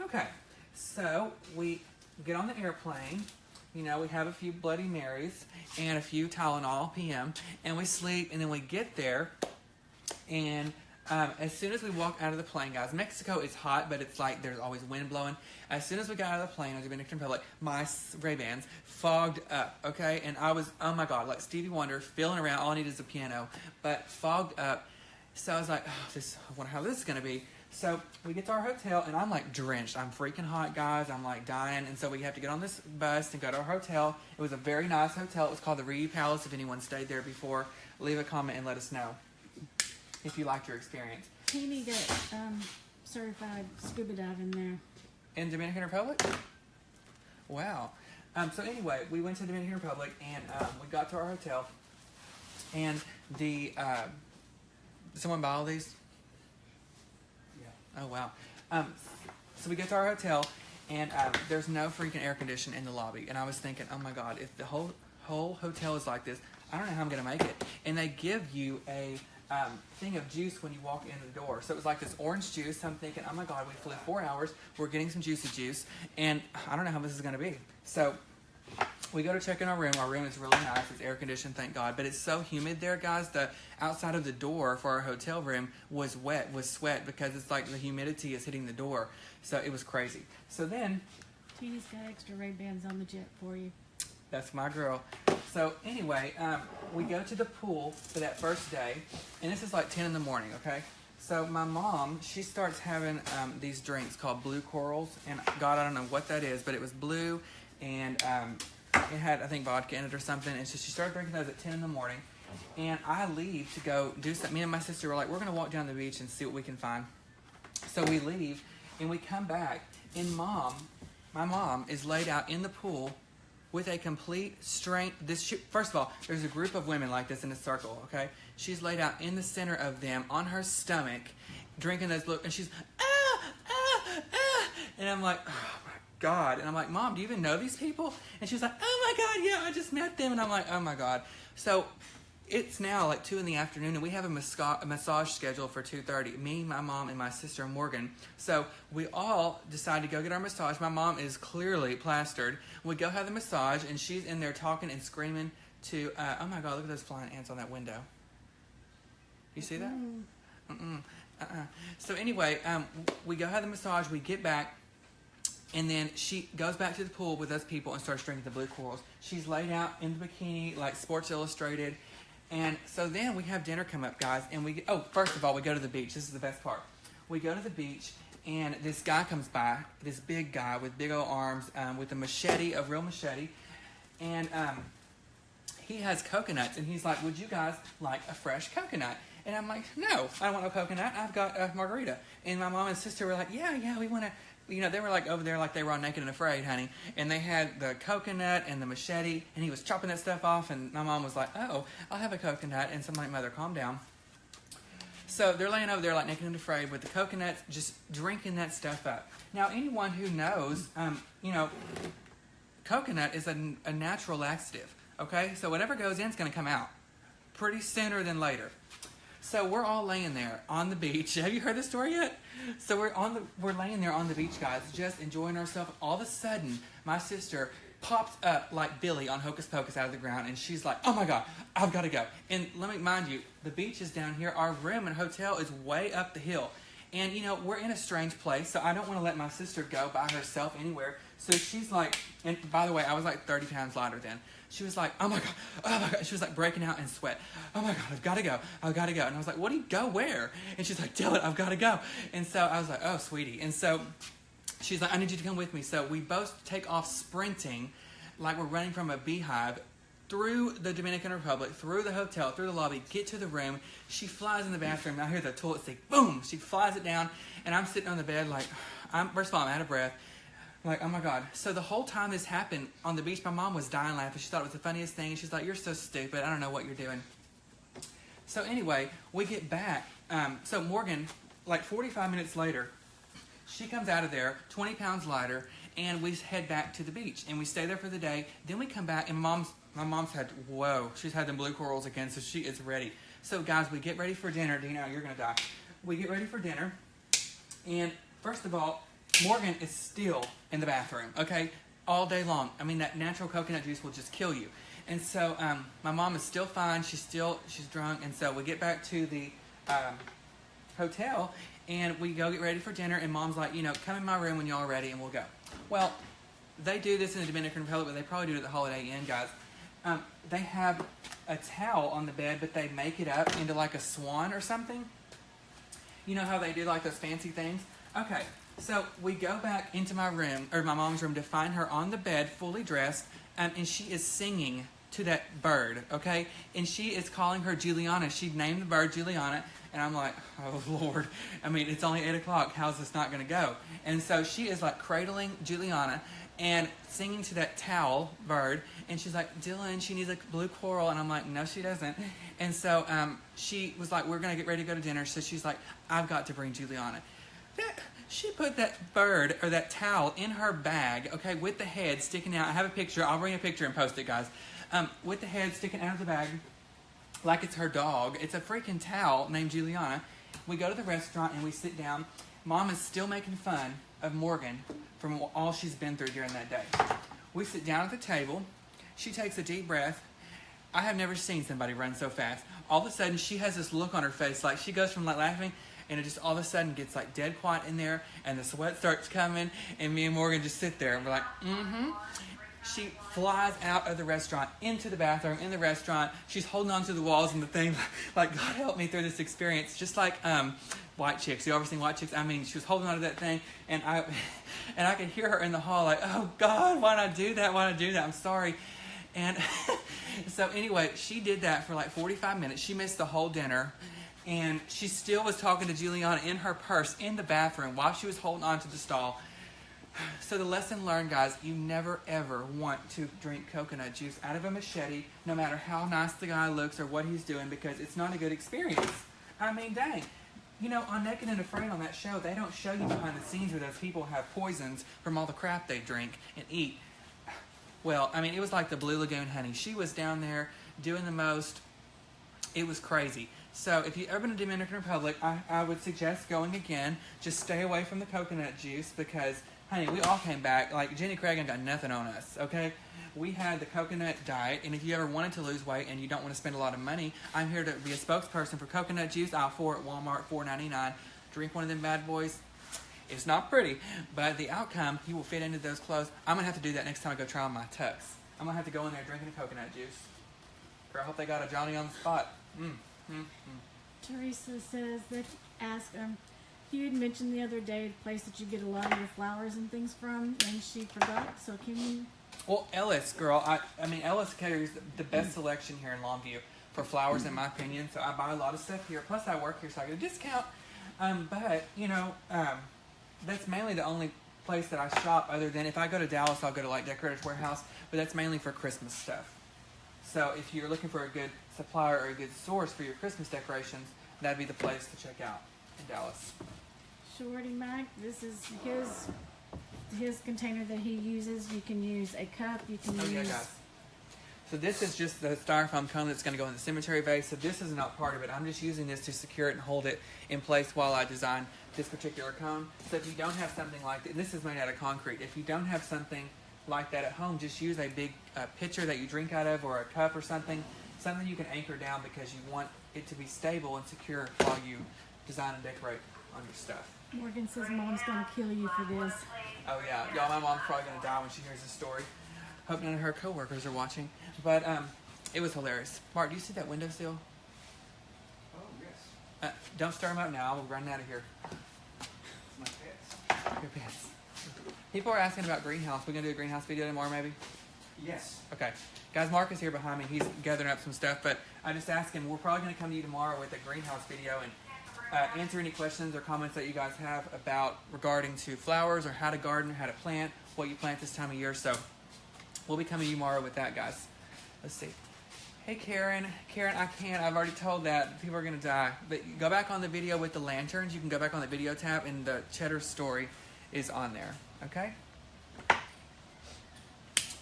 Okay, so we get on the airplane, you know, we have a few Bloody Marys and a few Tylenol PM, and we sleep, and then we get there, and as soon as we walk out of the plane, guys, Mexico is hot, but it's like there's always wind blowing. As soon as we got out of the plane, I was in Dominican Republic, my Ray-Bans fogged up, okay? And I was, oh my God, like Stevie Wonder, feeling around. All I need is a piano, but fogged up. So I was like, oh, I wonder how this is going to be. So we get to our hotel, and I'm like drenched. I'm freaking hot, guys. I'm like dying. And so we have to get on this bus and go to our hotel. It was a very nice hotel. It was called the Reed Palace. If anyone stayed there before, leave a comment and let us know if you liked your experience. Teeny got certified scuba diving there. In Dominican Republic? Wow. So anyway, we went to Dominican Republic, and we got to our hotel, and the someone buy all these? Yeah. Oh wow. So we get to our hotel, and there's no freaking air conditioning in the lobby, and I was thinking, oh my God, if the whole hotel is like this, I don't know how I'm gonna make it. And they give you a thing of juice when you walk in the door. So it was like this orange juice. I'm thinking, oh my God, we flew 4 hours. We're getting some juicy juice, and I don't know how this is going to be. So we go to check in our room. Our room is really nice. It's air conditioned, thank God. But it's so humid there, guys. The outside of the door for our hotel room was wet, was sweat, because it's like the humidity is hitting the door. So it was crazy. So then, Tina's got extra Ray-Bans on the jet for you. that's my girl. So anyway, we go to the pool for that first day. And this is like 10 in the morning, okay? So my mom, she starts having these drinks called blue corals. And God, I don't know what that is, but it was blue. And it had, I think, vodka in it or something. And so she started drinking those at 10 in the morning. And I leave to go do something. Me and my sister were like, we're going to walk down the beach and see what we can find. So we leave, and we come back. And my mom is laid out in the pool with a complete strength. First of all, there's a group of women like this in a circle, okay? She's laid out in the center of them on her stomach, drinking those blue, and she's, and I'm like, oh my God. And I'm like, Mom, do you even know these people? And she's like, oh my God, yeah, I just met them. And I'm like, oh my God. So it's now like 2 in the afternoon, and we have a massage schedule for 2:30. Me, my mom, and my sister Morgan. So we all decide to go get our massage. My mom is clearly plastered. We go have the massage, and she's in there talking and screaming to, oh my God, look at those flying ants on that window. You see that? So anyway, we go have the massage. We get back. And then she goes back to the pool with us people and starts drinking the blue corals. She's laid out in the bikini, like Sports Illustrated. And so then we have dinner come up, guys. And first of all, we go to the beach. This is the best part. We go to the beach, and this guy comes by, this big guy with big old arms, with a machete, a real machete. And he has coconuts. And he's like, would you guys like a fresh coconut? And I'm like, no, I don't want no coconut. I've got a margarita. And my mom and sister were like, yeah, we want to. You know, they were like over there like they were on Naked and Afraid, honey. And they had the coconut and the machete, and he was chopping that stuff off, and my mom was like, oh, I'll have a coconut. And so I'm like, Mother, calm down. So they're laying over there like Naked and Afraid with the coconuts, just drinking that stuff up. Now, anyone who knows, coconut is a natural laxative, okay? So whatever goes in is going to come out pretty sooner than later. So we're all laying there on the beach. Have you heard this story yet? So we're laying there on the beach, guys, just enjoying ourselves. All of a sudden, my sister pops up like Billy on Hocus Pocus out of the ground, and she's like, oh my God, I've got to go. And let me mind you, the beach is down here. Our room and hotel is way up the hill. And, we're in a strange place, so I don't want to let my sister go by herself anywhere. So she's like, and by the way, I was like 30 pounds lighter then. She was like, oh my God. She was like breaking out in sweat. Oh my God, I've got to go. And I was like, what do you go where? And she's like, Dylan, I've got to go. And so I was like, oh, sweetie. And so she's like, I need you to come with me. So we both take off sprinting like we're running from a beehive through the Dominican Republic, through the hotel, through the lobby, get to the room. She flies in the bathroom. I hear the toilet seat, boom. She flies it down, and I'm sitting on the bed like, first of all, I'm out of breath. I'm like, oh my God. So the whole time this happened on the beach, my mom was dying laughing. She thought it was the funniest thing. She's like, you're so stupid. I don't know what you're doing. So anyway, we get back. So Morgan, like 45 minutes later, she comes out of there, 20 pounds lighter, and we head back to the beach. And we stay there for the day. Then we come back, and my mom's had, she's had them blue corals again, so she is ready. So guys, we get ready for dinner. Dino, you're going to die. We get ready for dinner. And first of all, Morgan is still in the bathroom, okay, all day long. I mean, that natural coconut juice will just kill you. And so my mom is still fine. She's drunk. And so we get back to the hotel, and we go get ready for dinner. And Mom's like, come in my room when y'all are ready, and we'll go. Well, they do this in the Dominican Republic, but they probably do it at the Holiday Inn, guys. They have a towel on the bed, but they make it up into like a swan or something. You know how they do like those fancy things? Okay. So we go back into my room, or my mom's room, to find her on the bed, fully dressed, and she is singing to that bird, okay? And she is calling her Juliana. She named the bird Juliana, and I'm like, oh, Lord. I mean, it's only 8 o'clock. How's this not going to go? And so she is, like, cradling Juliana and singing to that towel bird, and she's like, Dylan, she needs a blue coral. And I'm like, no, she doesn't. And so she was like, we're going to get ready to go to dinner. So she's like, I've got to bring Juliana. She put that bird or that towel in her bag, okay, with the head sticking out. I have a picture. I'll bring a picture and post it, guys. With the head sticking out of the bag like it's her dog. It's a freaking towel named Juliana. We go to the restaurant and we sit down. Mom is still making fun of Morgan from all she's been through during that day. We sit down at the table. She takes a deep breath. I have never seen somebody run so fast. All of a sudden, she has this look on her face, like she goes from like laughing, and it just all of a sudden gets like dead quiet in there, and the sweat starts coming, and me and Morgan just sit there, and we're like, mm-hmm. She flies out of the restaurant, into the bathroom, in the restaurant. She's holding on to the walls and the thing, like, God help me through this experience. Just like White Chicks. You ever seen White Chicks? I mean, she was holding on to that thing, and I could hear her in the hall like, oh, God, why did I do that? Why did I do that? I'm sorry. And so anyway, she did that for like 45 minutes. She missed the whole dinner. And she still was talking to Juliana in her purse in the bathroom while she was holding on to the stall. So the lesson learned, guys, you never ever want to drink coconut juice out of a machete, no matter how nice the guy looks or what he's doing, because it's not a good experience. I mean, dang. You know, on Naked and Afraid on that show, they don't show you behind the scenes where those people have poisons from all the crap they drink and eat. Well, I mean, it was like the Blue Lagoon, honey. She was down there doing the most. It was crazy. So if you've ever been to Dominican Republic, I would suggest going again. Just stay away from the coconut juice because, honey, we all came back. Like, Jenny Craig ain't got nothing on us, okay? We had the coconut diet, and if you ever wanted to lose weight and you don't want to spend a lot of money, I'm here to be a spokesperson for coconut juice. Aisle 4 at Walmart, $4.99. Drink one of them bad boys. It's not pretty, but the outcome, you will fit into those clothes. I'm going to have to do that next time I go try on my tux. I'm going to have to go in there drinking a coconut juice. Girl, I hope they got a Johnny on the spot. Teresa says that you had mentioned the other day the place that you get a lot of your flowers and things from, and she forgot, so can you... Well, Ellis, girl, I mean, Ellis carries the best selection here in Longview for flowers, in my opinion, so I buy a lot of stuff here. Plus, I work here, so I get a discount. But, you know, that's mainly the only place that I shop, other than if I go to Dallas, I'll go to, like, Decorator's Warehouse, but that's mainly for Christmas stuff. So if you're looking for a good supplier or a good source for your Christmas decorations, that'd be the place to check out in Dallas. Shorty Mac, this is his container that he uses. You can use a cup, you can use... Yeah, guys. So this is just the styrofoam cone that's going to go in the cemetery vase. So this is not part of it. I'm just using this to secure it and hold it in place while I design this particular cone. So if you don't have something like this is made out of concrete. If you don't have something like that at home, just use a big pitcher that you drink out of, or a cup or something you can anchor down, because you want it to be stable and secure while you design and decorate on your stuff. Morgan says Mom's going to kill you for this. Oh yeah, y'all, my mom's probably going to die when she hears this story. Hope none of her coworkers are watching. But it was hilarious. Mark, do you see that windowsill? Oh, yes. Don't stir them up now. We'll run out of here. My pets. Your pants. People are asking about greenhouse. We're going to do a greenhouse video tomorrow, maybe? Yes. Okay. Guys, Mark is here behind me. He's gathering up some stuff. But I just asked him, we're probably going to come to you tomorrow with a greenhouse video and answer any questions or comments that you guys have about regarding to flowers, or how to garden, how to plant, what you plant this time of year. So we'll be coming to you tomorrow with that, guys. Let's see. Hey, Karen. Karen, I can't. I've already told that. People are going to die. But go back on the video with the lanterns. You can go back on the video tab, and the cheddar story is on there. Okay?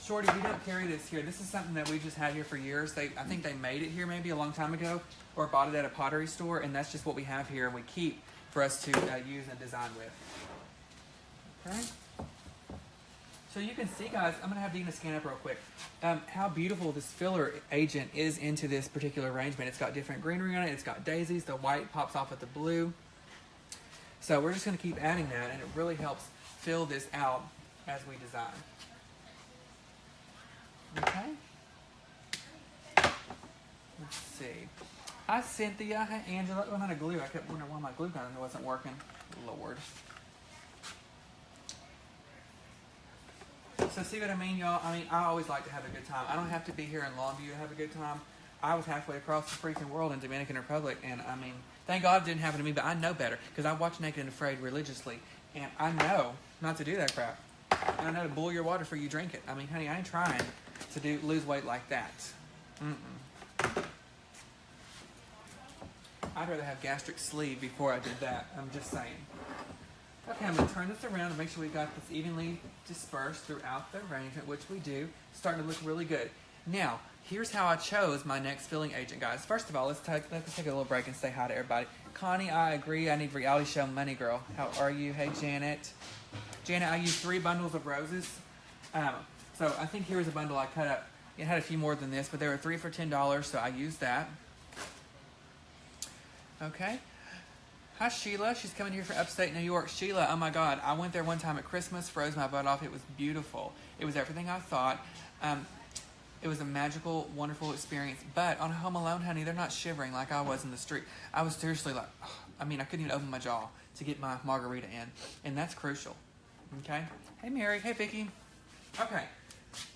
Shorty, we don't carry this here. This is something that we just had here for years. I think they made it here maybe a long time ago, or bought it at a pottery store, and that's just what we have here and we keep for us to use and design with. Okay? So you can see, guys, I'm going to have Dina scan up real quick, how beautiful this filler agent is into this particular arrangement. It's got different greenery on it. It's got daisies. The white pops off with the blue. So we're just going to keep adding that, and it really helps fill this out as we design. Okay? Let's see. Hi, Cynthia. Hi, Angela. Oh, I'm out of glue. I kept wondering why my glue gun wasn't working. Lord. So see what I mean, y'all? I mean, I always like to have a good time. I don't have to be here in Longview to have a good time. I was halfway across the freaking world in Dominican Republic, and I mean, thank God it didn't happen to me, but I know better, because I watch Naked and Afraid religiously, and I know not to do that crap. And I know to boil your water before you drink it. I mean, honey, I ain't trying to lose weight like that. I'd rather have gastric sleeve before I did that. I'm just saying. Okay, I'm going to turn this around and make sure we've got this evenly dispersed throughout the arrangement, which we do. It's starting to look really good. Now, here's how I chose my next filling agent, guys. First of all, let's take a little break and say hi to everybody. Connie, I agree. I need reality show money, girl. How are you? Hey, Janet. Janet, I used 3 bundles of roses. So I think here's a bundle I cut up It had a few more than this, but they were 3 for $10, so I used that. Okay. Hi, Sheila. She's coming here from upstate New York. Sheila, oh my God, I went there one time at Christmas, froze my butt off. It was beautiful. It was everything I thought. It was a magical, wonderful experience. But on Home Alone, honey, they're not shivering like I was in the street. I was seriously like, I couldn't even open my jaw to get my margarita in. And that's crucial. Okay? Hey, Mary. Hey, Vicki. Okay.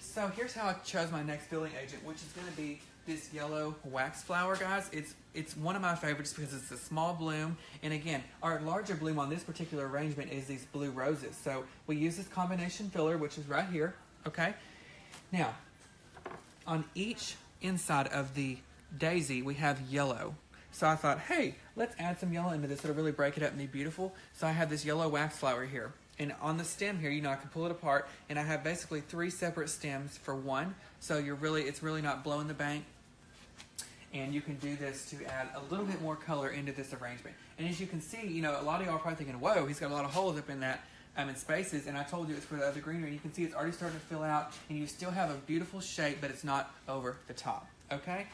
So here's how I chose my next filling agent, which is going to be this yellow wax flower, guys. It's one of my favorites because it's a small bloom. And again, our larger bloom on this particular arrangement is these blue roses. So we use this combination filler, which is right here. Okay? Now, on each inside of the daisy, we have yellow. So I thought, hey, let's add some yellow into this. It'll really break it up and be beautiful. So I have this yellow wax flower here. And on the stem here, I can pull it apart. And I have basically 3 separate stems for one. So it's really not blowing the bank. And you can do this to add a little bit more color into this arrangement. And as you can see, a lot of y'all are probably thinking, whoa, he's got a lot of holes up in that. In spaces, and I told you it's for the other greenery. You can see it's already starting to fill out, and you still have a beautiful shape, but it's not over the top. Okay,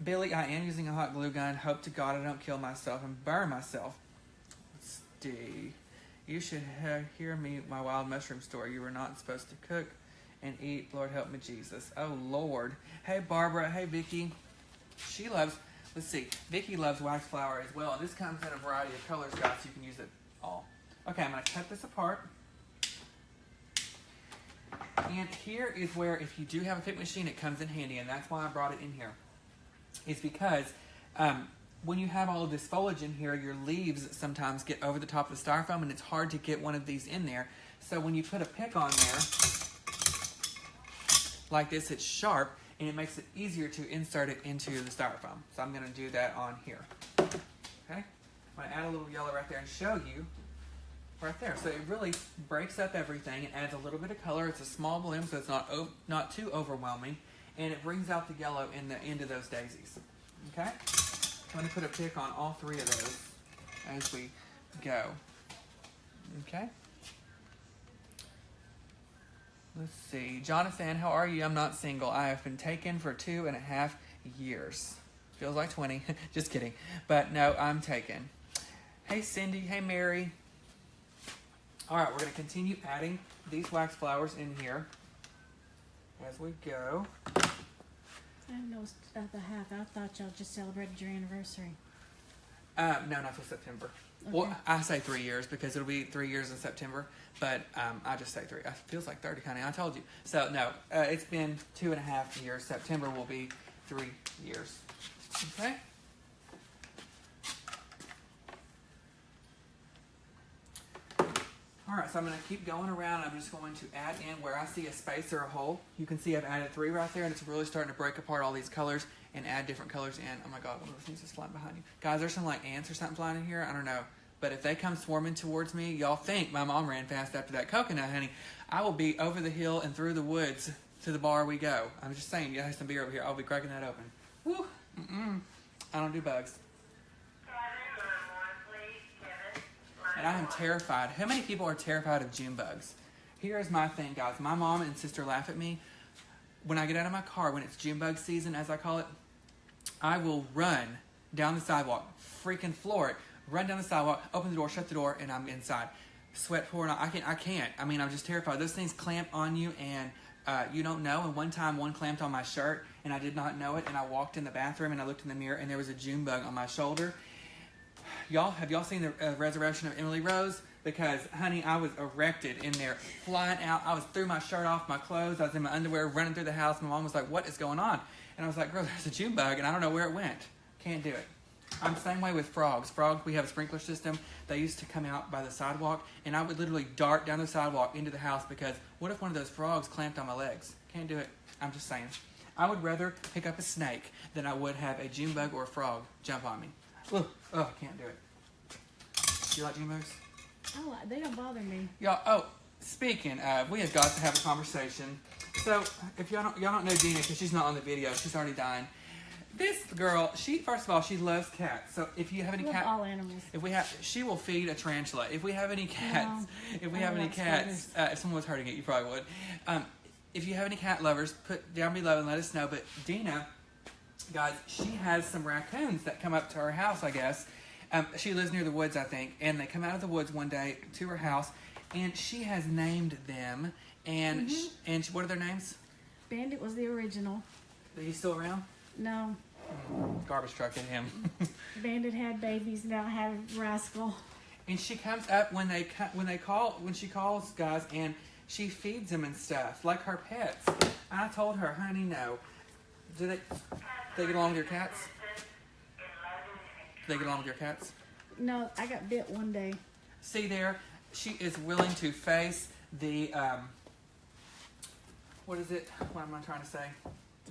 Billy, I am using a hot glue gun. Hope to God I don't kill myself and burn myself. Let's see. You should hear me, my wild mushroom story. You were not supposed to cook and eat. Lord help me, Jesus. Oh Lord. Hey Barbara. Hey Vicky. She loves. Let's see. Vicky loves wax flower as well, and this comes in a variety of colors, guys. So you can use it all. Okay, I'm going to cut this apart. And here is where, if you do have a pick machine, it comes in handy, and that's why I brought it in here. It's because when you have all of this foliage in here, your leaves sometimes get over the top of the styrofoam, and it's hard to get one of these in there. So when you put a pick on there, like this, it's sharp, and it makes it easier to insert it into the styrofoam. So I'm going to do that on here. Okay? I'm going to add a little yellow right there and show you. Right there. So it really breaks up everything. It adds a little bit of color. It's a small bloom, so it's not too overwhelming. And it brings out the yellow in the end of those daisies. Okay? I'm going to put a pick on all 3 of those as we go. Okay? Let's see. Jonathan, how are you? I'm not single. I have been taken for 2.5 years. Feels like 20. Just kidding. But no, I'm taken. Hey, Cindy. Hey, Mary. All right, we're going to continue adding these wax flowers in here as we go. I noticed at the half. I thought y'all just celebrated your anniversary. No, not till September. Okay. Well, I say 3 years because it'll be 3 years in September, but I just say 3. It feels like 30, honey. I told you. So, no, it's been 2.5 years. September will be 3 years. Okay? All right, so I'm going to keep going around. I'm just going to add in where I see a space or a hole. You can see I've added 3 right there, and it's really starting to break apart all these colors and add different colors in. Oh my God, one of those things is flying behind you. Guys, there's some like ants or something flying in here. I don't know. But if they come swarming towards me, y'all think my mom ran fast after that coconut, honey. I will be over the hill and through the woods to the bar we go. I'm just saying, you have some beer over here. I'll be cracking that open. Woo. I don't do bugs. And I am terrified. How many people are terrified of June bugs? Here's my thing, guys. My mom and sister laugh at me. When I get out of my car, when it's June bug season, as I call it, I will run down the sidewalk, freaking floor it, run down the sidewalk, open the door, shut the door, and I'm inside. Sweat pouring out. I can't. I'm just terrified. Those things clamp on you, and you don't know. And one time, one clamped on my shirt, and I did not know it, and I walked in the bathroom, and I looked in the mirror, and there was a June bug on my shoulder. Have y'all seen the Resurrection of Emily Rose? Because, honey, I was erected in there, flying out. I was threw my shirt off, my clothes. I was in my underwear, running through the house. My mom was like, what is going on? And I was like, girl, there's a June bug, and I don't know where it went. Can't do it. I'm the same way with frogs. Frogs, we have a sprinkler system. They used to come out by the sidewalk, and I would literally dart down the sidewalk into the house because what if one of those frogs clamped on my legs? Can't do it. I'm just saying. I would rather pick up a snake than I would have a June bug or a frog jump on me. Ugh, I can't do it. Do you like June bugs? Oh, they don't bother me. Y'all, speaking of, we have got to have a conversation. So, if y'all don't know Dina, because she's not on the video, she's already dying. This girl, first of all, she loves cats. So if you have any cats, all animals. She will feed a tarantula. If we have any cats, No, if someone was hurting it, you probably would. if you have any cat lovers, put down below and let us know. But Dina, guys, she has some raccoons that come up to her house, I guess. She lives near the woods, I think, and they come out of the woods one day to her house, and she has named them. And what are their names? Bandit was the original. Are you still around? No. Garbage truck hit him. Bandit had babies, now I have Rascal. And she comes up when she calls, guys, and she feeds them and stuff like her pets. I told her, honey, no. Do they get along with your cats? Do they get along with your cats? No, I got bit one day. See there, she is willing to face the what is it? What am I trying to say?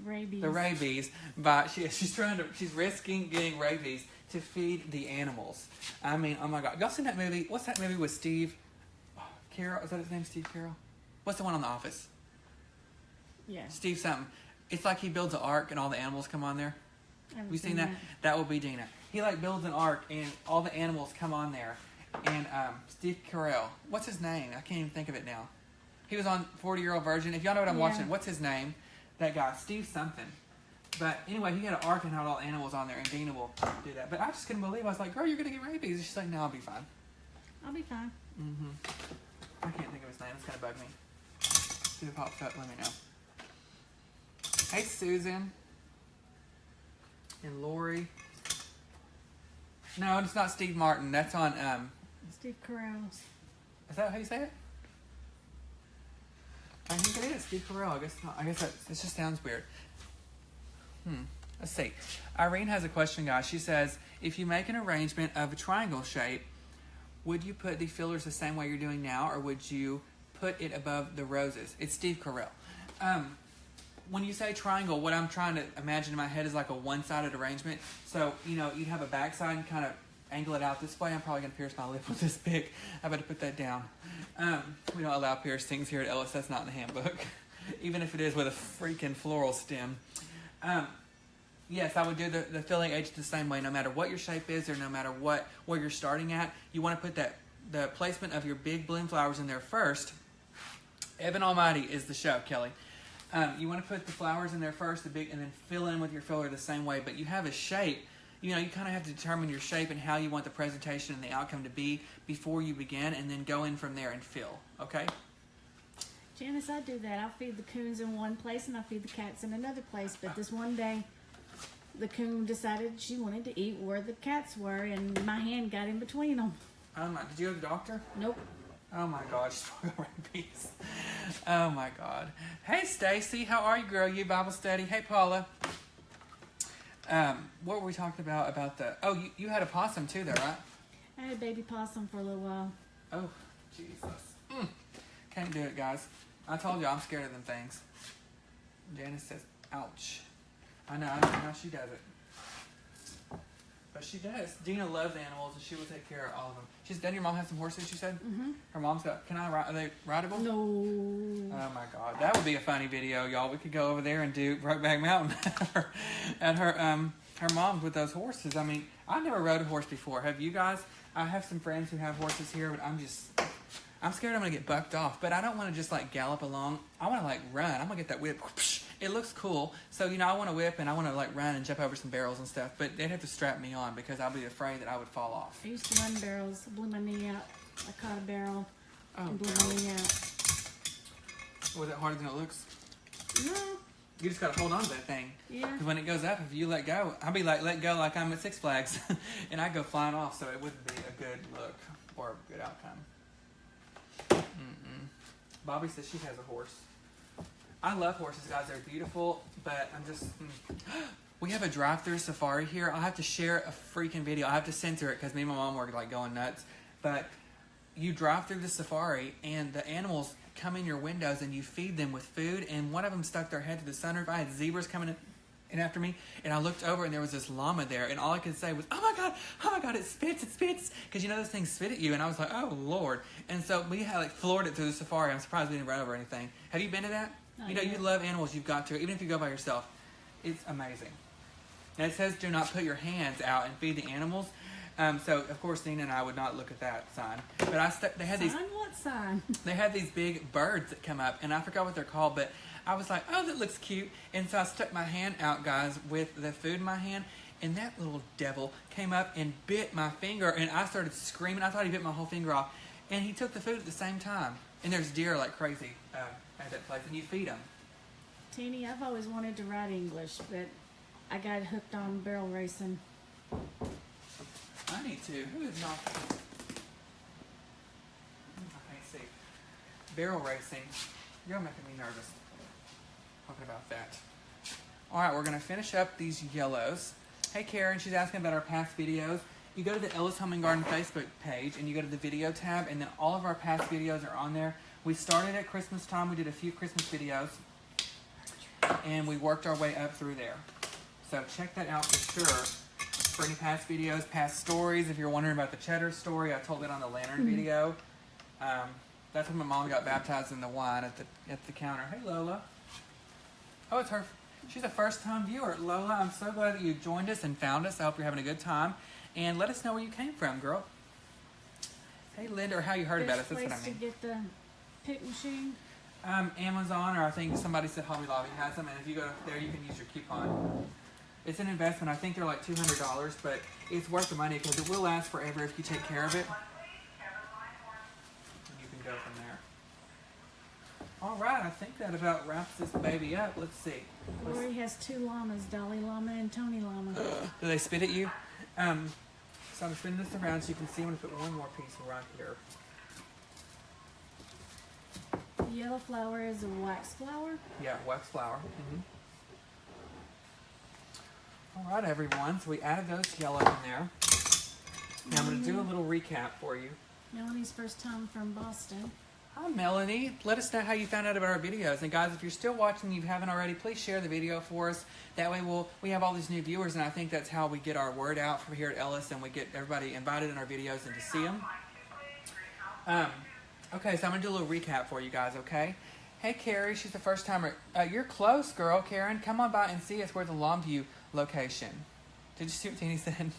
Rabies. The rabies, but she's risking getting rabies to feed the animals. I mean, oh my God, y'all seen that movie? What's that movie with Steve Carell? Is that his name, Steve Carell? What's the one on The Office? Yeah. Steve something. It's like he builds an ark and all the animals come on there. Have You seen that? That will be Dina. He like builds an ark and all the animals come on there. And Steve Carell, what's his name? I can't even think of it now. He was on 40-Year-Old Virgin. If y'all know what I'm watching, what's his name? That guy, Steve something. But anyway, he had an ark and had all the animals on there, and Dina will do that. But I just couldn't believe it. I was like, girl, you're going to get rabies. And she's like, no, I'll be fine. I'll be fine. I can't think of his name. It's going to bug me. If it pops up, let me know. Hey, Susan. And Lori. No, it's not Steve Martin. That's on, Steve Carell. is that how you say it? I think it is Steve Carell. I guess not. I guess it just sounds weird. Let's see. Irene has a question, guys. She says, if you make an arrangement of a triangle shape, would you put the fillers the same way you're doing now, or would you put it above the roses? It's Steve Carell. When you say triangle, what I'm trying to imagine in my head is like a one-sided arrangement. So, you know, you'd have a backside and kind of angle it out this way. I'm probably going to pierce my lip with this pick. I better put that down. We don't allow piercings here at Ellis. That's not in the handbook. Even if it is with a freaking floral stem. Yes, I would do the filling edge the same way. No matter what your shape is or no matter where you're starting at, you want to put the placement of your big bloom flowers in there first. Evan Almighty is the show, Kelly. You want to put the flowers in there first, and then fill in with your filler the same way. But you have a shape. You know, you kind of have to determine your shape and how you want the presentation and the outcome to be before you begin, and then go in from there and fill. Okay? Janice, I do that. I'll feed the coons in one place and I'll feed the cats in another place. But this one day, the coon decided she wanted to eat where the cats were, and my hand got in between them. Oh my! Did you go to the doctor? Nope. Oh my God, she's talking rabies. Oh my God. Hey Stacy, how are you, girl? You Bible study? Hey Paula. What were we talking about the? Oh, you had a possum too, though, right? I had a baby possum for a little while. Oh, Jesus. Can't do it, guys. I told you I'm scared of them things. Janice says, ouch. I know how she does it. But she does. Dina loves animals, and she will take care of all of them. Doesn't your mom have some horses, she said? Mm-hmm. Her mom's got, are they rideable? No. Oh my God. That would be a funny video, y'all. We could go over there and do Brokeback Mountain at her mom's with those horses. I mean, I've never rode a horse before. Have you guys? I have some friends who have horses here, but I'm scared I'm going to get bucked off. But I don't want to just like gallop along. I want to like run. I'm going to get that whip. It looks cool. So, you know, I want to whip and I want to like run and jump over some barrels and stuff. But they'd have to strap me on because I'll be afraid that I would fall off. I used to run barrels. I blew my knee out. I caught a barrel and blew my knee out. Was it harder than it looks? No. You just got to hold on to that thing. Yeah. Because when it goes up, if you let go, I'll be like, let go like I'm at Six Flags. And I go flying off, so it wouldn't be a good look or a good outcome. Bobby says she has a horse. I love horses, guys. They're beautiful, but I'm just... We have a drive-through safari here. I'll have to share a freaking video. I have to censor it because me and my mom were like going nuts. But you drive through the safari, and the animals come in your windows, and you feed them with food, and one of them stuck their head to the sunroof. I had zebras coming in after me, and I looked over, and there was this llama there, and all I could say was, oh my God, it spits, because you know those things spit at you, and I was like, oh Lord. And so we had like floored it through the safari. I'm surprised we didn't run over anything. Have you been to that? Not You know, yet. you love animals, you've got to, even if you go by yourself. It's amazing. And it says do not put your hands out and feed the animals. So of course Nina and I would not look at that sign. But they had these Sign? What sign? they had these big birds that come up, and I forgot what they're called, but I was like, oh, that looks cute. And so I stuck my hand out, guys, with the food in my hand. And that little devil came up and bit my finger. And I started screaming. I thought he bit my whole finger off. And he took the food at the same time. And there's deer like crazy at that place. And you feed them. Teeny, I've always wanted to write English, but I got hooked on barrel racing. I need to. Who is not? I can't see. Barrel racing. You're making me nervous talking about that. All right, we're going to finish up these yellows. Hey, Karen, she's asking about our past videos. You go to the Ellis Home and Garden Facebook page, and you go to the video tab, and then all of our past videos are on there. We started at Christmas time. We did a few Christmas videos, and we worked our way up through there. So check that out for sure. For any past videos, past stories. If you're wondering about the cheddar story, I told it on the lantern video. That's when my mom got baptized in the wine at the counter. Hey, Lola. Oh, it's her. She's a first-time viewer. Lola, I'm so glad that you joined us and found us. I hope you're having a good time. And let us know where you came from, girl. Hey, Linda, or how you heard about us. That's what I mean. To get the pick machine? Amazon, or I think somebody said Hobby Lobby has them. And if you go there, you can use your coupon. It's an investment. I think they're like $200, but it's worth the money because it will last forever if you take care of it. You can go from there. All right, I think that about wraps this baby up. Let's see. Lori has 2 llamas, Dolly Llama and Tony Llama. Do they spit at you? So I'm spinning this around so you can see. I'm going to put one more piece right here. The yellow flower is a wax flower. Yeah, wax flower. All right, everyone. So we added those yellows in there. Now I'm going to do a little recap for you. Melanie's first time from Boston. Hi, Melanie. Let us know how you found out about our videos. And guys, if you're still watching and you haven't already, please share the video for us. That way we have all these new viewers, and I think that's how we get our word out from here at Ellis, and we get everybody invited in our videos and to see them. Okay, so I'm going to do a little recap for you guys, okay? Hey, Carrie, she's the first timer. You're close, girl, Karen. Come on by and see us. We're at the Longview location. Did you see what Teeny said?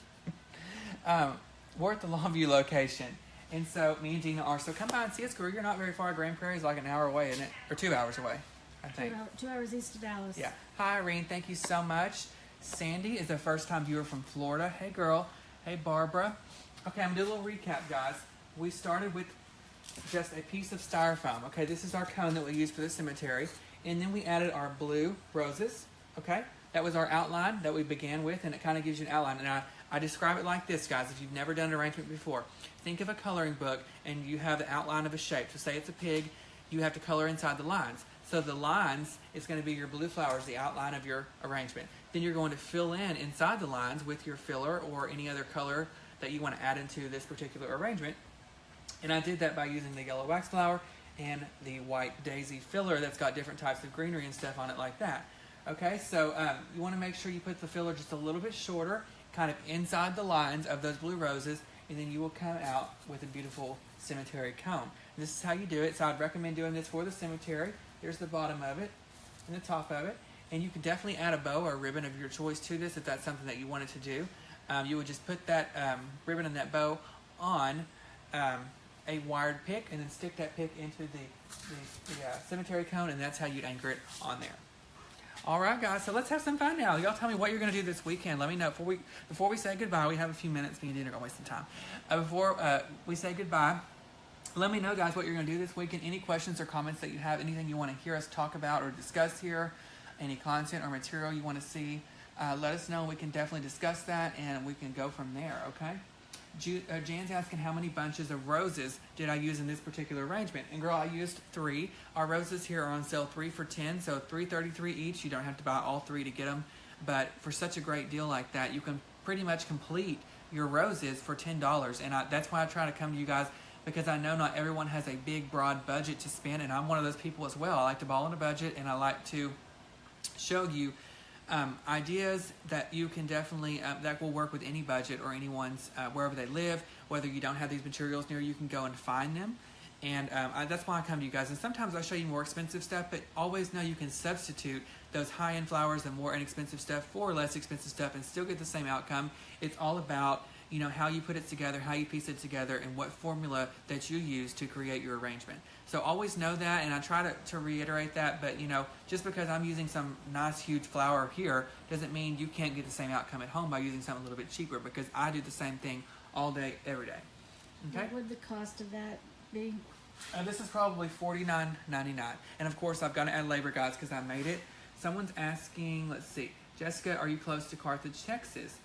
We're at the Longview location. And so me and Gina are. So come by and see us, girl. You're not very far. Grand Prairie is like an hour away, isn't it? Or 2 hours away, I think. 2 hours east of Dallas. Yeah. Hi, Irene. Thank you so much. Sandy is a first-time viewer from Florida. Hey, girl. Hey, Barbara. Okay, I'm going to do a little recap, guys. We started with just a piece of styrofoam. Okay, this is our cone that we use for the cemetery. And then we added our blue roses. Okay, that was our outline that we began with, and it kind of gives you an outline. And I describe it like this, guys, if you've never done an arrangement before. Think of a coloring book, and you have the outline of a shape. So say it's a pig, you have to color inside the lines. So the lines is going to be your blue flowers, the outline of your arrangement. Then you're going to fill in inside the lines with your filler or any other color that you want to add into this particular arrangement. And I did that by using the yellow wax flower and the white daisy filler that's got different types of greenery and stuff on it like that. Okay, so you want to make sure you put the filler just a little bit shorter, kind of inside the lines of those blue roses, and then you will come out with a beautiful cemetery cone. And this is how you do it. So I'd recommend doing this for the cemetery. There's the bottom of it and the top of it. And you can definitely add a bow or a ribbon of your choice to this if that's something that you wanted to do. You would just put that ribbon and that bow on a wired pick and then stick that pick into the cemetery cone, and that's how you'd anchor it on there. All right, guys, so let's have some fun now. Y'all tell me what you're going to do this weekend. Let me know. Before we say goodbye, we have a few minutes. Me and Dean are going to waste some time. Before we say goodbye, let me know, guys, what you're going to do this weekend. Any questions or comments that you have, anything you want to hear us talk about or discuss here, any content or material you want to see, let us know. We can definitely discuss that, and we can go from there, okay? Jan's asking how many bunches of roses did I use in this particular arrangement. And girl, I used 3. Our roses here are on sale 3 for $10, so $3.33 each. You don't have to buy all 3 to get them. But for such a great deal like that, you can pretty much complete your roses for $10. And that's why I try to come to you guys, because I know not everyone has a big, broad budget to spend. And I'm one of those people as well. I like to ball on a budget, and I like to show you ideas that you can definitely, that will work with any budget or anyone's, wherever they live. Whether you don't have these materials near you, can go and find them And that's why I come to you guys. And sometimes I show you more expensive stuff, but always know you can substitute those high-end flowers and more inexpensive stuff for less expensive stuff and still get the same outcome. It's all about, you know, how you put it together, how you piece it together, and what formula that you use to create your arrangement. So always know that, and I try to reiterate that, but, you know, just because I'm using some nice, huge flower here doesn't mean you can't get the same outcome at home by using something a little bit cheaper, because I do the same thing all day, every day. Okay? What would the cost of that be? This is probably $49.99. And of course, I've got to add labor, guys, because I made it. Someone's asking, let's see, Jessica, are you close to Carthage, Texas?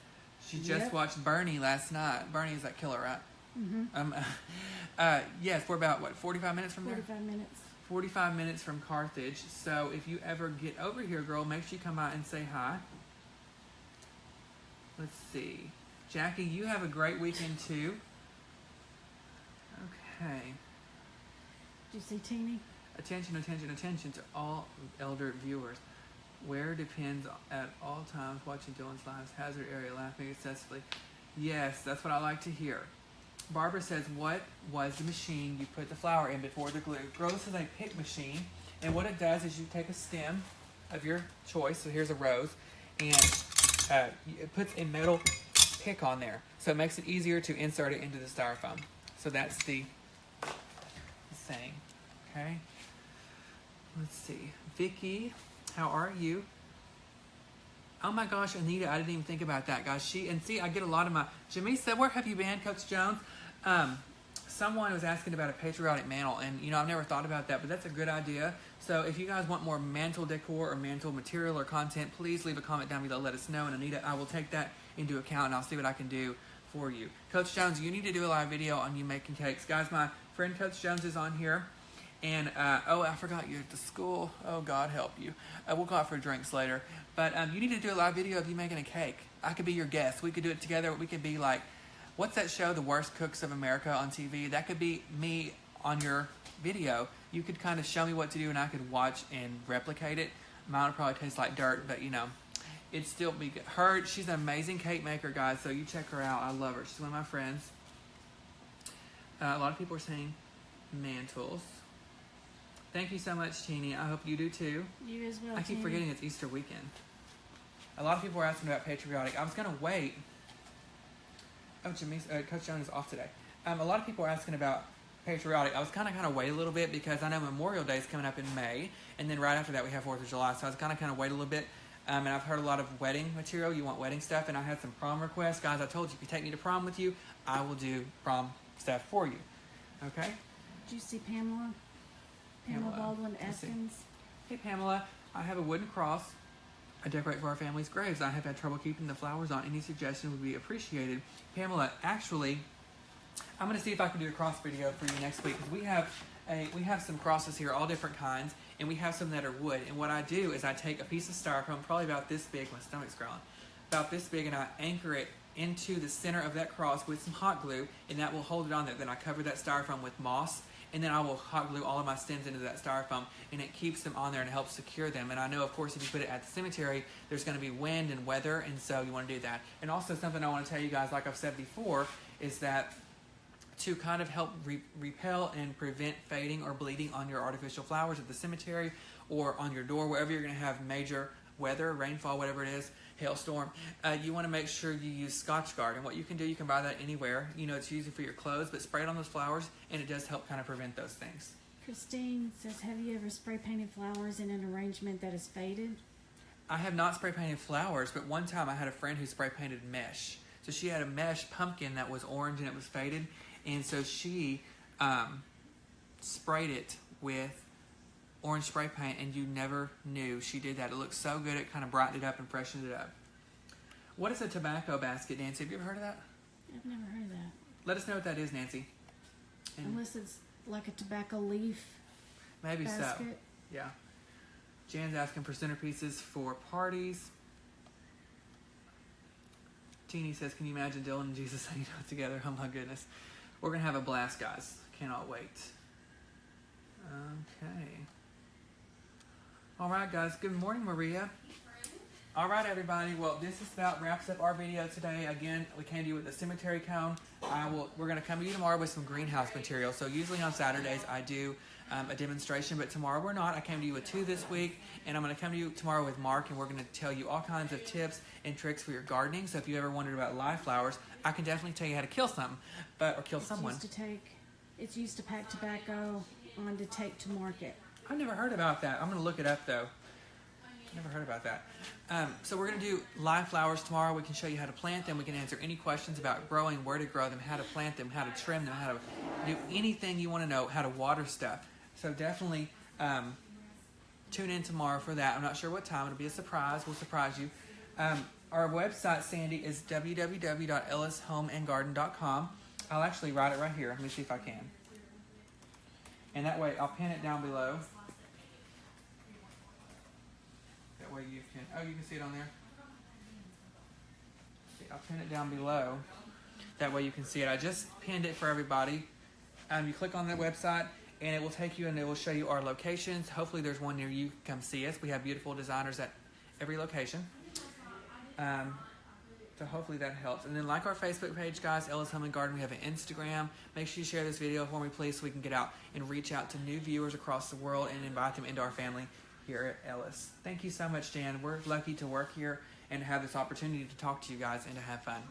She just watched Bernie last night. Bernie is that killer, right? Mm-hmm. Yes, we're about, 45 minutes from there? 45 minutes. 45 minutes from Carthage. So if you ever get over here, girl, make sure you come by and say hi. Let's see. Jackie, you have a great weekend, too. Okay. Did you see Teeny? Attention, attention, attention to all elder viewers. Where depends at all times watching Dylan's lives. Hazard area, laughing excessively. Yes, that's what I like to hear. Barbara says, what was the machine you put the flour in before the glue? Girl, this is a pick machine. And what it does is you take a stem of your choice. So here's a rose. And it puts a metal pick on there. So it makes it easier to insert it into the styrofoam. So that's the thing. Okay. Let's see. Vicky, how are you? Oh my gosh, Anita, I didn't even think about that, guys. I get a lot of my... Jimmy said, where have you been, Coach Jones? Someone was asking about a patriotic mantle, and, you know, I've never thought about that, but that's a good idea. So if you guys want more mantle decor or mantle material or content, please leave a comment down below. Let us know, and Anita, I will take that into account, and I'll see what I can do for you. Coach Jones, you need to do a live video on you making cakes. Guys, my friend Coach Jones is on here. And, oh, I forgot you're at the school. Oh, God help you. We'll go out for drinks later. But you need to do a live video of you making a cake. I could be your guest. We could do it together. We could be like, what's that show, The Worst Cooks of America on TV? That could be me on your video. You could kind of show me what to do, and I could watch and replicate it. Mine would probably taste like dirt, but, you know, it'd still be good. She's an amazing cake maker, guys, so you check her out. I love her. She's one of my friends. A lot of people are saying mantles. Thank you so much, Teeny. I hope you do too. You as well, I keep Teeny. forgetting it's Easter weekend. A lot of people are asking about patriotic. I was going to wait. Oh, Coach Jones is off today. A lot of people are asking about patriotic. I was kind of wait a little bit because I know Memorial Day is coming up in May, and then right after that we have 4th of July. So I was kind of wait a little bit. And I've heard a lot of wedding material. You want wedding stuff, and I had some prom requests. Guys, I told you, if you take me to prom with you, I will do prom stuff for you. Okay? Did you see Pamela? Pamela Baldwin Atkins. Hey Pamela, I have a wooden cross I decorate for our family's graves. I have had trouble keeping the flowers on. Any suggestion would be appreciated. Pamela, actually, I'm going to see if I can do a cross video for you next week, because we have some crosses here, all different kinds, and we have some that are wood. And what I do is I take a piece of styrofoam, probably about this big, my stomach's growling, about this big, and I anchor it into the center of that cross with some hot glue, and that will hold it on there. Then I cover that styrofoam with moss, and then I will hot glue all of my stems into that styrofoam, and it keeps them on there and helps secure them. And I know, of course, if you put it at the cemetery, there's going to be wind and weather, and so you want to do that. And also something I want to tell you guys, like I've said before, is that to kind of help repel and prevent fading or bleeding on your artificial flowers at the cemetery or on your door, wherever you're going to have major weather, rainfall, whatever it is, hailstorm, you want to make sure you use Scotchgard. And what you can do, you can buy that anywhere. You know, it's usually for your clothes, but spray it on those flowers, and it does help kind of prevent those things. Christine says, have you ever spray painted flowers in an arrangement that is faded? I have not spray painted flowers, but one time I had a friend who spray painted mesh. So she had a mesh pumpkin that was orange and it was faded, and so she sprayed it with orange spray paint, and you never knew she did that. It looked so good, it kind of brightened it up and freshened it up. What is a tobacco basket, Nancy? Have you ever heard of that? I've never heard of that. Let us know what that is, Nancy. And unless it's like a tobacco leaf maybe basket. So. Yeah. Jan's asking for centerpieces for parties. Teeny says, can you imagine Dylan and Jesus hanging out together? Oh my goodness. We're going to have a blast, guys. Cannot wait. Okay. All right, guys. Good morning, Maria. All right, everybody. Well, this is about wraps up our video today. Again, we came to you with a cemetery cone. We're going to come to you tomorrow with some greenhouse material. So usually on Saturdays I do a demonstration, but tomorrow we're not. I came to you with 2 this week, and I'm going to come to you tomorrow with Mark, and we're going to tell you all kinds of tips and tricks for your gardening. So if you ever wondered about live flowers, I can definitely tell you how to kill some, or kill someone. It's used to pack tobacco on to take to market. I've never heard about that. I'm going to look it up though. Never heard about that. So we're going to do live flowers tomorrow. We can show you how to plant them. We can answer any questions about growing, where to grow them, how to plant them, how to trim them, how to do anything you want to know, how to water stuff. So definitely tune in tomorrow for that. I'm not sure what time. It'll be a surprise. We'll surprise you. Our website, Sandy, is www.ellishomeandgarden.com. I'll actually write it right here. Let me see if I can. And that way, I'll pin it down below. That way you can, you can see it on there. See, I'll pin it down below. That way you can see it. I just pinned it for everybody. You click on the website, and it will take you and it will show you our locations. Hopefully there's one near you. Come see us. We have beautiful designers at every location. So hopefully that helps. And then like our Facebook page, guys, Ellis Home and Garden. We have an Instagram. Make sure you share this video for me, please, so we can get out and reach out to new viewers across the world and invite them into our family here at Ellis. Thank you so much, Jan. We're lucky to work here and have this opportunity to talk to you guys and to have fun.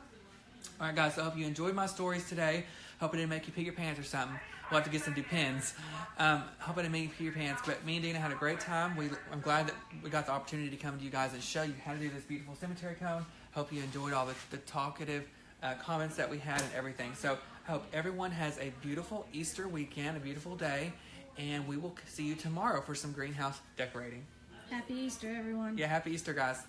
All right, guys, so I hope you enjoyed my stories today. Hope it didn't make you pee your pants or something. We'll have to get some depends. Hope I didn't make you pee your pants, but me and Dina had a great time. I'm glad that we got the opportunity to come to you guys and show you how to do this beautiful cemetery cone. Hope you enjoyed all the talkative comments that we had and everything. So I hope everyone has a beautiful Easter weekend, a beautiful day, and we will see you tomorrow for some greenhouse decorating. Happy Easter, everyone. Yeah, happy Easter, guys.